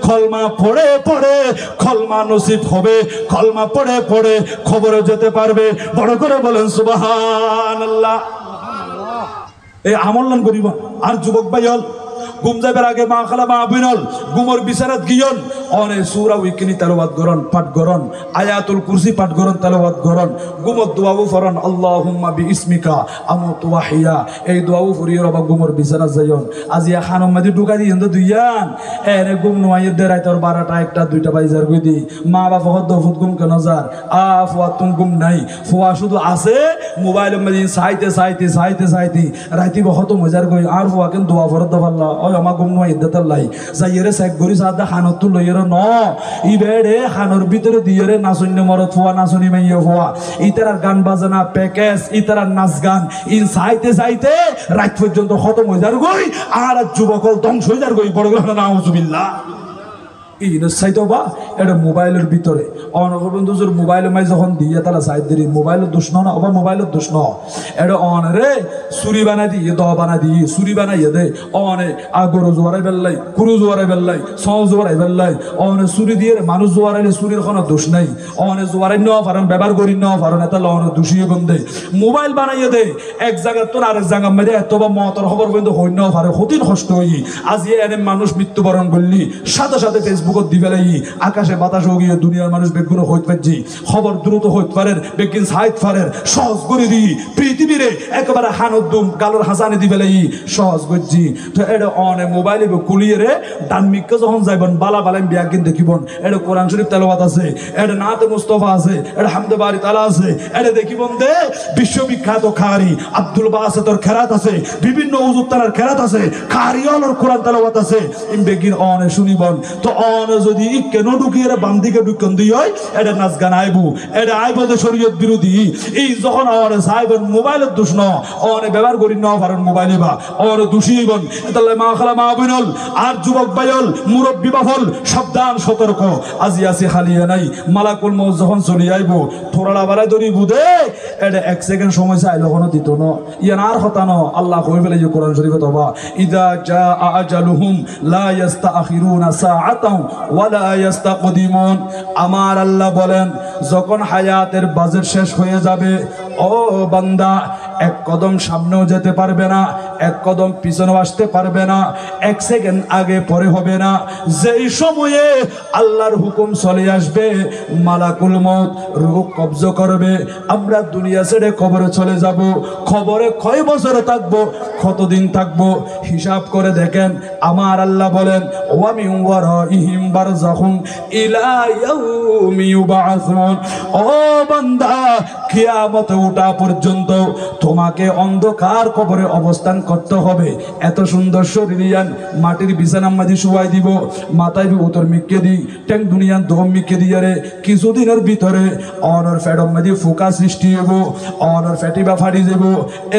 B: কলমা পড়ে পড়ে কলমা নসিব হবে, কলমা পড়ে পড়ে খবরে যেতে পারবে। বড় করে বলেন সুবহানাল্লাহ। এই আমল করিব। আর যুবক ভাইল গুম যাইবার আগে মা খালা মা আবিনল গুমর বিচারাত গিয়ন অনে সূরা উইকিনি তেলাওয়াত করন, পাঠ করন, আয়াতুল কুরসি পাঠ করন, তেলাওয়াত করন, গুমর দোয়াও ফরন আল্লাহুম্মা বিইসমিকা আমুতু ওয়া হিয়া। এই দোয়াও ফরিয়ে রবা গুমর বিচারাত যাইন। আজিয়া খানম মাদি ঢুকা দি হিন্দ দুইয়ান এনে গুম নয় দেরাই তোর 12টা 1টা 2টা বাইজার কই দি মা বাবা হদ ফুত গুম কেন যার ফুয়া তুম গুম নাই। ফুয়া শুধু আছে মোবাইলের মধ্যে চাইতে চাইতে চাইতে চাইতে রাইতি বহুত মজার কই আর ফুয়া কেন দোয়া ফরত দাল্লা ওই আমা গুম নয় ইদ্দাতার লাই যাইরে চেক করি সাদা খানত তো লইরে ন ই বেড়ে খানোর ভিতরে দিয়েরে নাচন্য মরত ফুয়া নাচনি মাইয়া ফুয়া ইতার গান বাজানা প্যাকেজ ইতার নাচ গান ইন চাইতে চাইতে রাত পর্যন্ত খতম হয়ে যার গই আর যুবকল ধ্বংস হয়ে যার গই। বড় করে নাউজুবিল্লাহ। এই চাইতো বা এটা মোবাইলের ভিতরে অনবন্ধুর মোবাইলের মাই যখন দিয়ে তারা সাইড দিই মোবাইলের দোষ না অবা মোবাইলের দোষ ন এটা অন রে চুরি বানাই দিয়ে দ বানাই দিয়ে চুরি বানাইয়ে দে অনে আগরু জোয়ারাই বেললাই কুরু জোয়ারাই বেললাই সহ জোয়ারাই বেললাই অনে চুরি দিয়ে মানুষ জোয়ারাইলে চুরির কোনো দোষ নাই। অনে জোয়ারাই নেওয়া পারেন ব্যবহার করি নেওয়া পারেন এটা অনে দোষিয়ে বন্ধে মোবাইল বানাইয়ে দে এক জায়গার তোর আরেক জায়গা মেরে এত বা মতর খবর পর্যন্ত হই নেওয়া পারে ক্ষতির কষ্ট হই। আজি এনে মানুষ মৃত্যুবরণ করলি সাথে সাথে ফেসবুক দিবেলাই আকাশে বাতাস গিয়ে দুনিয়ার মানুষ বেগুন হইতে পারছি খবর দ্রুত হইতে পারেন বেগিন সাইড পারেন সহজ করে দিই পৃথিবীরে একেবারে হানদ্দুম গালোর হাসানে দিবেলাই সহজ করছি। তো এটা অনে মোবাইলে কুলিয়ে রে ডানমিককে যখন যাইবেন বালা বালাম বিয়াকিন দেখিবন এটা কোরআন শরীফ তেলাওয়াত আছে, এটা নাতে মুস্তফা আছে, এটা হামদে বারি তালা আছে, এটা দেখিবন দে বিশ্ববিখ্যাত খারি আব্দুল বাসেতর খেরাত আছে, বিভিন্ন হুজুর তার খেরাত আছে, খারিয়ালর কোরআন তেলাওয়াত আছে ইম বেগিন অনে শুনিবন। তো যদি কেন ঢুকিয়ে বাম দিকে ঢুকন দিই হয় এটা নাচ গান আইবু এটা আইব যে শরীয়ত বিরোধী। এই যখন সাইবেন মোবাইলের দোষ ন অনে ব্যবহার করি ন পারেন মোবাইলে বা অনে দোষী হইবন। তাহলে মা খালা মা বিনল আর যুবক বাইল মুরব্বী বাফল সাবধান সতর্ক। আজি আসি খালিয়া নাই মালাকুল মউত যখন চলি আইব থোড়া বাড়াই ধরি বুধে এটা 1 সেকেন্ড সময় চাইলে কোনো দিত ন ইয়ান আর কথা ন আল্লাহ কই ফেলে কোরআন শরীফে তবা ইদা জা আজালুহুম লা ইস্তাখিরুনা সাআতাও ওয়ালা ইস্তাকদিমুন। আমার আল্লাহ বলেন যখন হায়াতের বাজেট শেষ হয়ে যাবে ও বান্দা এক কদম সামনেও যেতে পারবে না, এক কদম পিছনেও আসতে পারবে না, 1 সেকেন্ড আগে পরে হবে না। যেই সময়ে আল্লাহর হুকুম চলে আসবে মালাকুল মউত রূহ কবজ করবে, আমরা দুনিয়া ছেড়ে কবরে চলে যাব। খবরে কয় বছরে থাকবো কতদিন থাকবো হিসাব করে দেখেন। আমার আল্লাহ বলেন ওয়া মিন ওয়ারাইহিম বারযাখুন ইলা ইয়াউমি ইউবআসুন। ও বান্দা কিয়ামতে ওঠা পর্যন্ত তোমাকে অন্ধকার কবরে অবস্থান করতে হবে। এত সুন্দর শরীরিয়ান মাটির বিছানার মাঝে শুয়াই দিব, মাথায় উত্তর মিকে দি ট্যাং দুনিয়ান দম মিকে দিয়ে রে কিছুদিনের ভিতরে অনর ফ্যাডম মাঝে ফোকা সৃষ্টি হব, অনর ফ্যাটি বা ফাটি যাব।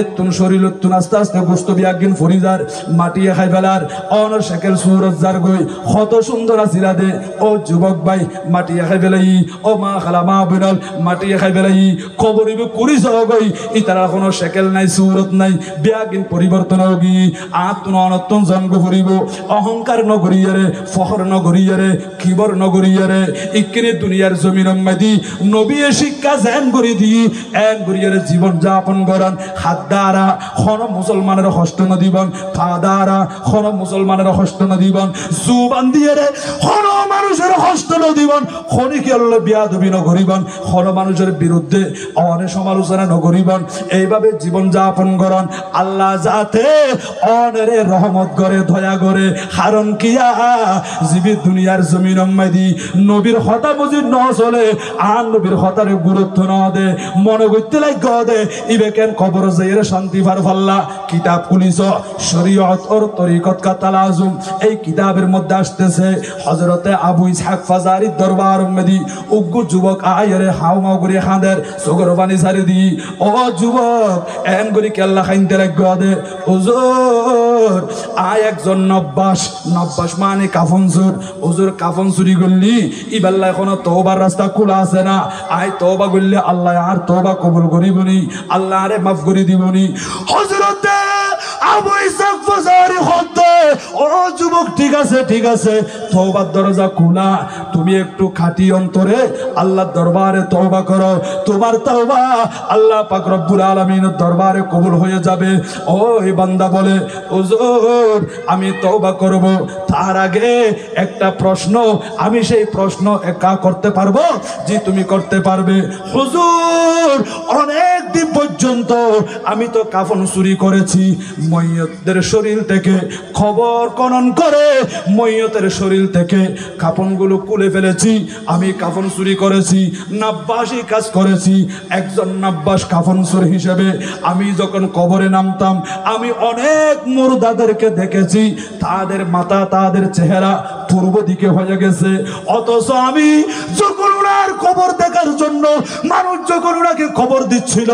B: এতুন শরীর তুন আস্তে আস্তে গোস্ত বিয়াগিন ফরিজার মাটিয়ে খাই ফেলার অনর শেকেল সুরজ যার গই কত সুন্দর আসিরা দে। ও যুবক ভাই মাটিয়ে খাই ফেলাই, ও মা খালা মা বিনাল মাটিয়ে খাই ফেলাই কবরিবে কুড়ি গই ইতারা কোনো শেকেল নাই সুরত নাই বিয়াগিন পরিবর্তন হোগি আত্ম অনত্তন জন্ম করিব। অহংকার নগরিয়ারে ফখর নগরিয়ারে কিবর নগরিয়ারে ইকিনে দুনিয়ার জমিন মাদি নবী শিক্ষা জেন করে দি এক গরিয়ারে জীবন যাপন করান। হাত দ্বারা খন মুসলমানের হস্ত নদীবন, পা দ্বারা খন মুসলমানের হস্ত নদীবন, জুবান দিয়ে রে খন মানুষের হস্ত নদীবন, খনিকে আল্লাহ বিয়াদবি নগরিবন, খন মানুষের বিরুদ্ধে অনেক সমালোচনা নগরিবন। এইভাবে জীবন যাপন করেন আল্লাহ যাতে অনেরে রহমত করে দয়া করে। কারণ কিয়া জীবিত দুনিয়ার জমিন মাদি নবীর হতা বুঝি ন চলে আর নবীর হতারে গুরুত্ব ন দে মনে করতে লাগ দে ইবে কেন কবর যাইরে শান্তি ফার ফাল্লা। কিতাব খুলিস শরীয়ত ওর তরিকত কা তালাজুম এই কিতাবের মধ্যে আসতেছে হযরতে আবু ইসহাক ফাজারি দরবার মাদি উগ্র যুবক আয়রে হাও মাও করে খাঁদের চোখের পানি ছাড়ি দি ও যুবক এন করি কেল্লা খাইতে রাখবে দে হুজুর আয় একজন নব্বাস মানে কাফন চোর হুজুর কাফন চুরি করলি ইবাল্লা এখনো তওবার রাস্তা খোলা আছে না আয় তওবা করলে আল্লাহ আর তওবা কবুল করিবনি আল্লাহ আরে মাফ করে দিবনি হযরত আবু ইসহাক ফাজারি হতে ও যুবক ঠিক আছে তওবার দরজা খোলা তুমি একটু খাঁটি অন্তরে আল্লাহর দরবারে তওবা করো তোমার তওবা আল্লাহ পাক রব্বুল আলামিনের দরবারে কবুল হয়ে যাবে ওই বান্দা বলে হুজুর আমি তওবা করব তার আগে একটা প্রশ্ন আমি সেই প্রশ্ন একা করতে পারবো জি তুমি করতে পারবে হুজুর অনেক দিন পর্যন্ত আমি তো কাফন চুরি করেছি ময়্যতের শরীর থেকে খবর খনন করে ময়্যতের শরীর থেকে কাফনগুলো খুলে ফেলেছি আমি কাফন চুরি করেছি নাব্বাসী কাজ করেছি একজন নাব্বাস কাফন চোর হিসেবে আমি যখন কবরে নামতাম আমি অনেক মুর্দাদেরকে দেখেছি তাদের মাথা তাদের চেহারা পূর্ব দিকে হয়ে গেছে অথচ আমি যখন ওনার কবর দেখার জন্য মানুষ যখন ওনাকে খবর দিচ্ছিল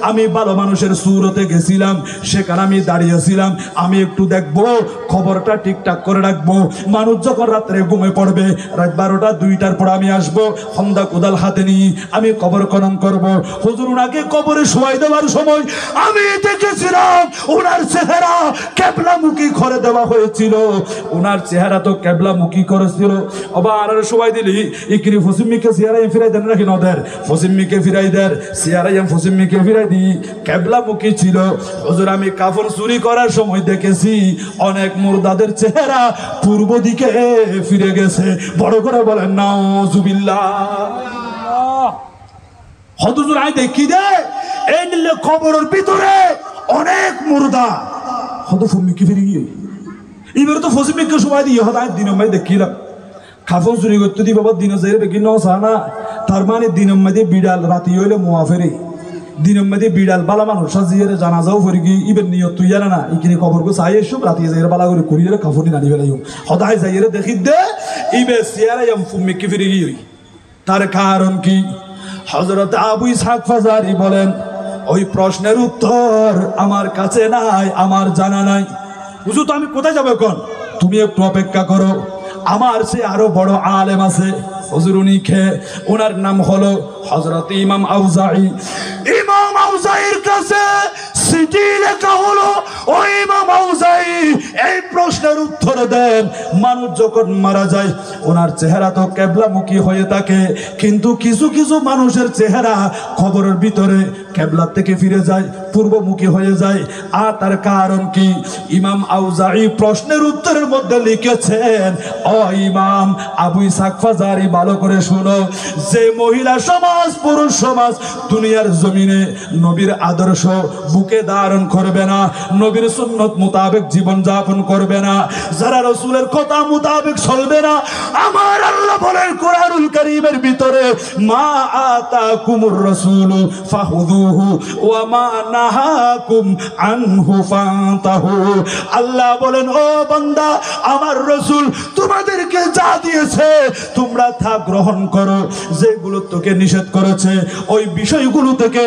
B: আমি ভালো মানুষের সুরতে গেছিলাম সেখানে আমি দাঁড়িয়েছিলাম আমি একটু দেখবো খবরটা ঠিকঠাক করে রাখবো মানুষ যখন রাত্রে ঘুমে পড়বে রাত 12টা 2টার পর আমি আসবো খন্দা কোদাল হাতে নিয়ে আমি কবর খনন করবো হুজুর ওনাকে কবরে শোয়াই দেওয়ার সময় আমি দেখেছিলাম ওনার চেহারা কেবলামুখী করে দেওয়া হয়েছিল ওনার চেহারা তো কেবলামুখী করেছিল আবার শোয়াই দিলি ইকরি ফসিমিকে চেহারাই ফিরাই দেন নাকি নদের ফসিমিকে ফিরাই দেন চেহারাই ফসিমিকে ফিরাই দিই কেবলামুখী ছিল হুজুর আমি কাফন চুরি করার সময় দেখেছি অনেক মুর্দাদের চেহারা পূর্ব দিকে ফিরে গেছে বড় করে বলেন নাউজুবিল্লাহ হুজুর আই দেখি দে এই নিলে খবরের ভিতরে অনেক মুর্দা হয়তো ফসিমিকে ফিরে গিয়ে এবারে তো ফসিমিকে সময় দিয়ে হয়তো দিন আমি দেখিলাম কাফন চুরি করতে দি বাবা দিন যাই বেগি না তার মানে দিনের মধ্যে বিড়াল রাতি হইলে মোয়া ফেরে দিনের মধ্যে বিড়াল বালা মানুষ সাজিয়ে জানাজাও ফেরি গিয়ে ইবের নিয়ত তুই জানা না ইখিনি খবর গো চাই এসব রাতি যাই বালা করে করিয়ে কাফনি নানি ফেলাই সদায় যাই দেখি দে ইবে সিয়ারাই ফুমিকে ফিরে গিয়ে তার কারণ কি হযরত আবু ইসহাক ফাজারি বলেন ওই প্রশ্নের উত্তর আমার কাছে নাই আমার জানা নাই বুঝো তো আমি কোথায় যাবো এখন তুমি একটু অপেক্ষা করো আমার সে আরো বড় আলেম আছে হুজুর উনি ওনার নাম হলো হযরত ইমাম আউজাঈর কাছে চিঠি লেখা হলো ও ইমাম আউজাঈ এই প্রশ্নের উত্তর দেন মানুষ যখন মারা যায় ওনার চেহারা তো কেবলামুখী হয়ে থাকে কিন্তু কিছু কিছু মানুষের চেহারা খবরের ভিতরে কেবলা থেকে ফিরে যায় পূর্বমুখী হয়ে যায় আর তার কারণ কি ইমাম আউজাঈ প্রশ্নের উত্তরের মধ্যে লিখেছেন ও ইমাম আবু ইসহাক ফাজারি ভালো করে শুনো যে মহিলা সমাজ পুরুষ সমাজ দুনিয়ার জমিনে নবীর আদর্শ বুকে ধারণ করবে না নবীর সুন্নত মোতাবেক জীবন যাপন করবে না যারা রাসূলের কথা মোতাবেক চলবে না আমার আল্লাহ বলেন কোরআনুল কারীমের ভিতরে মা আতাকুমুর রাসূলু ফাহুযুহু ওয়া মা নাহাকুম আনহু ফান্তাহু আল্লাহ বলেন ও বান্দা আমার রাসূল তোমাদেরকে যা দিয়েছে তোমরা তা গ্রহণ করো যেগুলো তোকে নিষেধ করেছে ওই বিষয়গুলো থেকে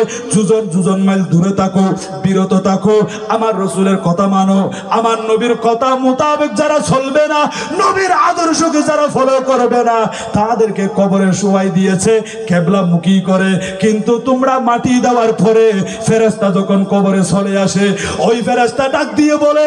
B: যুজন মাইল দূরে থাকো বিরত থাকো আমার রাসূলের কথা মানো আমার নবীর কথা মোতাবেক যারা চলবে না নবীর আদর্শকে যারা ফলো করবে না তাদেরকে কবরে শোয়াই দিয়েছে কেবলামুখী করে কিন্তু তোমরা মাটি দেওয়ার পরে ফেরেশতা যখন কবরে চলে আসে ওই ফেরেশতা ডাক দিয়ে বলে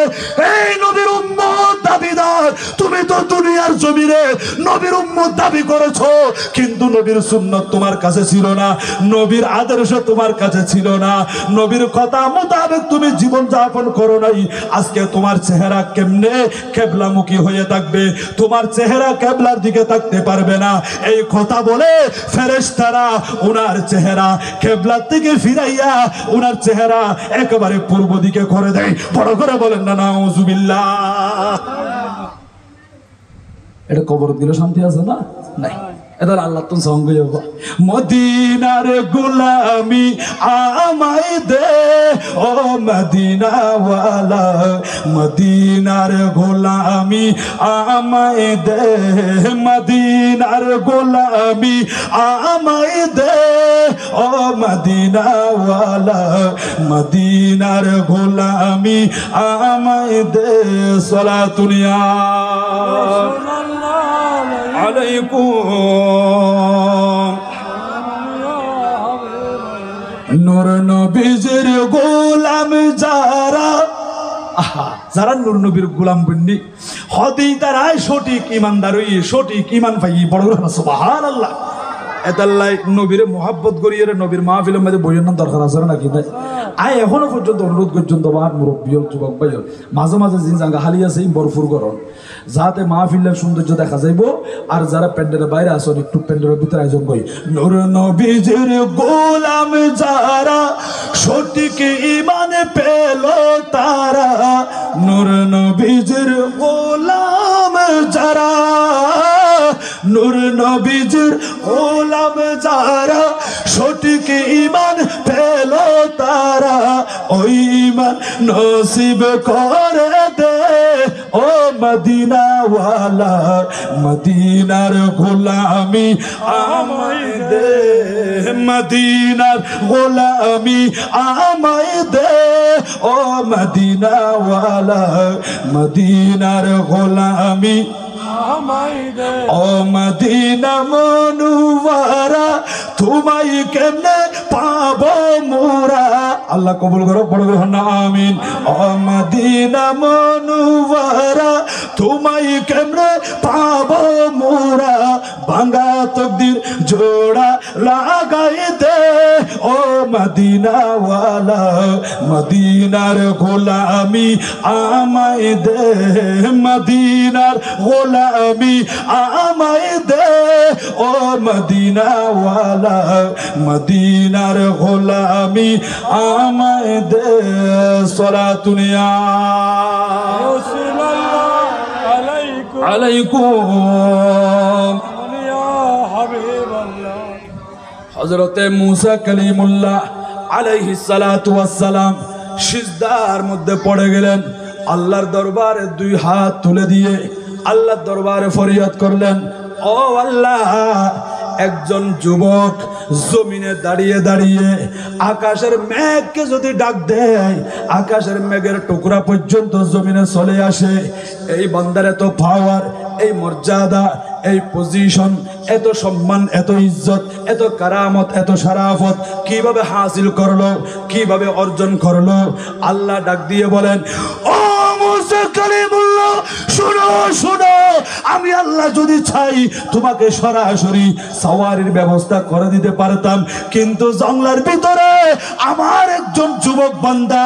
B: এই নবীর উম্মত দাবিদার তুমি তো দুনিয়ার জমিনে নবীর উম্মত দাবি করেছো কিন্তু নবীর সুন্নাত তোমার কাছে ছিল না নবীর আদর্শ তোমার কাছে ছিল না নবীর কথা মোতাবেক তুমি জীবন যাপন করো নাই আজকে তোমার চেহারা কেমনে কেবলামুখী হয়ে থাকবে তোমার চেহারা কেবলার দিকে থাকতে পারবে না এই কথা বলে ফেরেশতারা ওনার চেহারা কেবলার থেকে ফিরাইয়া ওনার চেহারা একেবারে পূর্ব দিকে করে দেয় বড় করে বলেন না নাউজুবিল্লাহ এটা কবর দিলে শান্তি আছে না নাই এদার আল্লাহ তুমি সঙ্গে যাবো মদিনার গোলামি আমায় দে ও মদিনাওয়ালা মদিনার গোলামি আমায় দে মদিনার গোলামি আমায় দে ও মদিনাওয়ালা মদিনার গোলামি আমায় দে সালাতুনিয়া আলাইকুম নূর নবীজির গোলাম যারা যারা নূর নবীর গোলাম বন্নি হদি তারাই সঠিক ইমানদার হই সঠিক ইমান পাই বড় সুবহানাল্লাহ এতাল্লাই নবীর মোহাব্বত করিয়ে নবীর মাহফিলের মধ্যে বইয়ের নাম দরকার আছে নাকি নাই আই এখনো পর্যন্ত অনুরোধ পর্যন্ত আমার মুরব্বী যুবক ভাই মাঝে মাঝে যে জায়গা হালি আছে বরফুর করন যাতে মাহফিলের সৌন্দর্য দেখা যাইব আর যারা প্যান্ডেলের বাইরে আসেন একটু প্যান্ডেলের ভিতরে আয়োজন করি নূর নবীজির গোলাম যারা সঠিক ইমান পেল তারা নূর নবীজির গোলাম যারা নূর নবীজির গোলাম যারা সঠিক ইমান পেল তারা ওই ইমান নসিব করে দে ও মদিনাওয়ালা মদিনার গোলামি আমায় দে মদিনার গোলামি আমায় দে ও মদিনাওয়ালা মদিনার গোলামি ও মদিনা মনুয়ারা তোমায় কেমনে পাবো মোরা আল্লাহ কবুল করো বড় না আমিন ও মদিনা মনুয়ারা তোমায় কেমনে পাবো মোরা ভাঙা তকদির জোড়া লাগাই দে ও মদিনাওয়ালা মদিনার গোলামি আমায় দে মদিনার গোলামি আমায় দে ও মদিনাওয়ালা মদিনার গোলামি আমায় দে সালাতুনিয়া আলাইকুম হযরতে মুসা কালিমুল্লাহ আলাইহিস সালাতু ওয়াস সালাম সিজদার মধ্যে পড়ে গেলেন আল্লাহর দরবারে দুই হাত তুলে দিয়ে আল্লাহর দরবারে ফরিয়াদ করলেন ও আল্লাহ একজন যুবক জমিনে দাঁড়িয়ে দাঁড়িয়ে আকাশের মেঘকে যদি ডাক দেয় আকাশের মেঘের টুকরা পর্যন্ত জমিনে চলে আসে এই বান্দার এত পাওয়ার এই মর্যাদা এই পজিশন এত সম্মান এত ইজ্জত এত কারামত এত শরাফত কিভাবে হাসিল করলো কিভাবে অর্জন করলো আল্লাহ ডাক দিয়ে বলেন ও মুসা কালিমুল্লাহ শুনো শুনো আমি আল্লাহ যদি চাই তোমাকে সরাসরি সওয়ারির ব্যবস্থা করে দিতে পারতাম কিন্তু জঙ্গলের ভিতরে আমার একজন যুবক বান্দা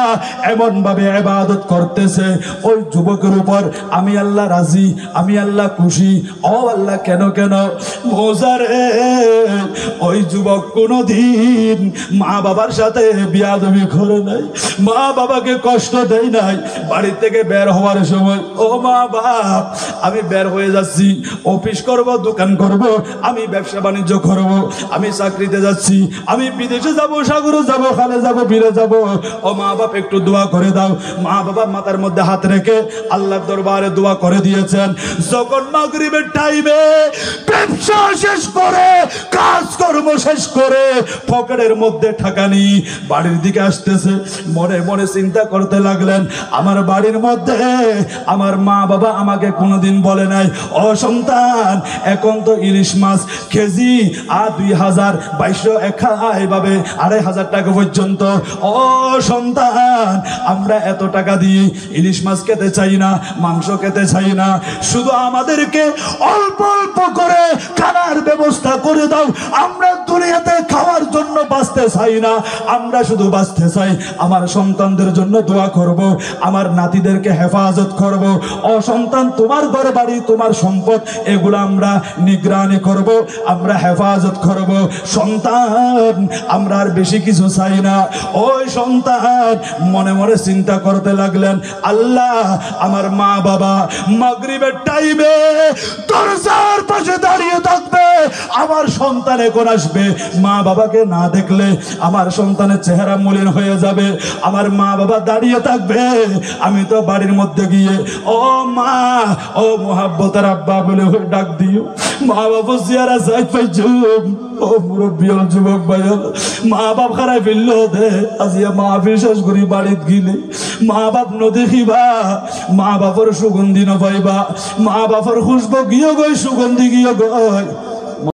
B: এমন ভাবে ইবাদত করতেছে ওই যুবকের উপর আমি আল্লাহ রাজি আমি আল্লাহ খুশি ও আল্লাহ কেন কেন মোজারে ওই যুবক কোনোদিন মা বাবার সাথে বিয়াদবি করে নাই মা বাবাকে কষ্ট দেয় নাই বাড়ি থেকে বের হওয়ার সময় ও মা বাপ আমি বের হয়ে যাচ্ছি অফিস করব দোকান করব আমি ব্যবসা বাণিজ্য করব আমি চাকরিতে যাচ্ছি আমি বিদেশে যাব সাগরে যাব খালে যাব বিলে যাব ও মা বাপ একটু দোয়া করে দাও মা বাবা মাথার মধ্যে হাত রেখে আল্লাহর দরবারে দোয়া করে দিয়েছেন যখন মাগরিবের টাইমে ব্যবসা শেষ করে কাজকর্ম শেষ করে পকেটের মধ্যে টাকা নিয়ে বাড়ির দিকে আসতেছে মনে মনে চিন্তা করতে লাগলেন আমার বাড়ির মধ্যে আমার মা বাবা আমাকে কোনোদিন বলে নাই ও সন্তান এখন তো ইলিশ মাছ কেজি 2000 2200 এইভাবে 2500 টাকা পর্যন্ত ও সন্তান আমরা এত টাকা দিয়ে ইলিশ মাছ খেতে চাই না মাংস খেতে চাই না শুধু আমাদেরকে অল্প অল্প করে খানার ব্যবস্থা করে দাও আমরা দুনিয়াতে খাওয়ার জন্য বাঁচতে চাই না আমরা শুধু বাঁচতে চাই আমার সন্তানদের জন্য দোয়া করব আমার নাতিদেরকে হেফাজত করব ও সন্তান তোমার ঘর বাড়ি তোমার সম্পদ এগুলো আমরা নিগরানি করব আমরা হেফাজত করব সন্তান আমরা আর বেশি কিছু চাই না ওই সন্তান মনে মনে চিন্তা করতে লাগলেন আল্লাহ আমার মা বাবা মাগরিবের টাইমে দরজার পাশে দাঁড়িয়ে থাকবে আমার সন্তান এখন আসবে মা বাবাকে না দেখলে আমার সন্তানের চেহারা মলিন হয়ে যাবে আমার মা বাবা দাঁড়িয়ে থাকবে আমি তো বাড়ির মধ্যে গিয়ে ও মা ও মোহাব্বতের আব্বা বলে ডাক দিও মা বাবা জিয়ারা যাই পাইছুম ও মুরব্বী যুবক ভাইল মা বাপ খারাই ফেলল দে আজিয়া মা বিশ্বাস করি বাড়িত গিলে মা বাপ নদেখিবা মা বাপর সুগন্ধি নপাইবা মা বাপর খুশব গিয়ে গই সুগন্ধি গিয়ে গই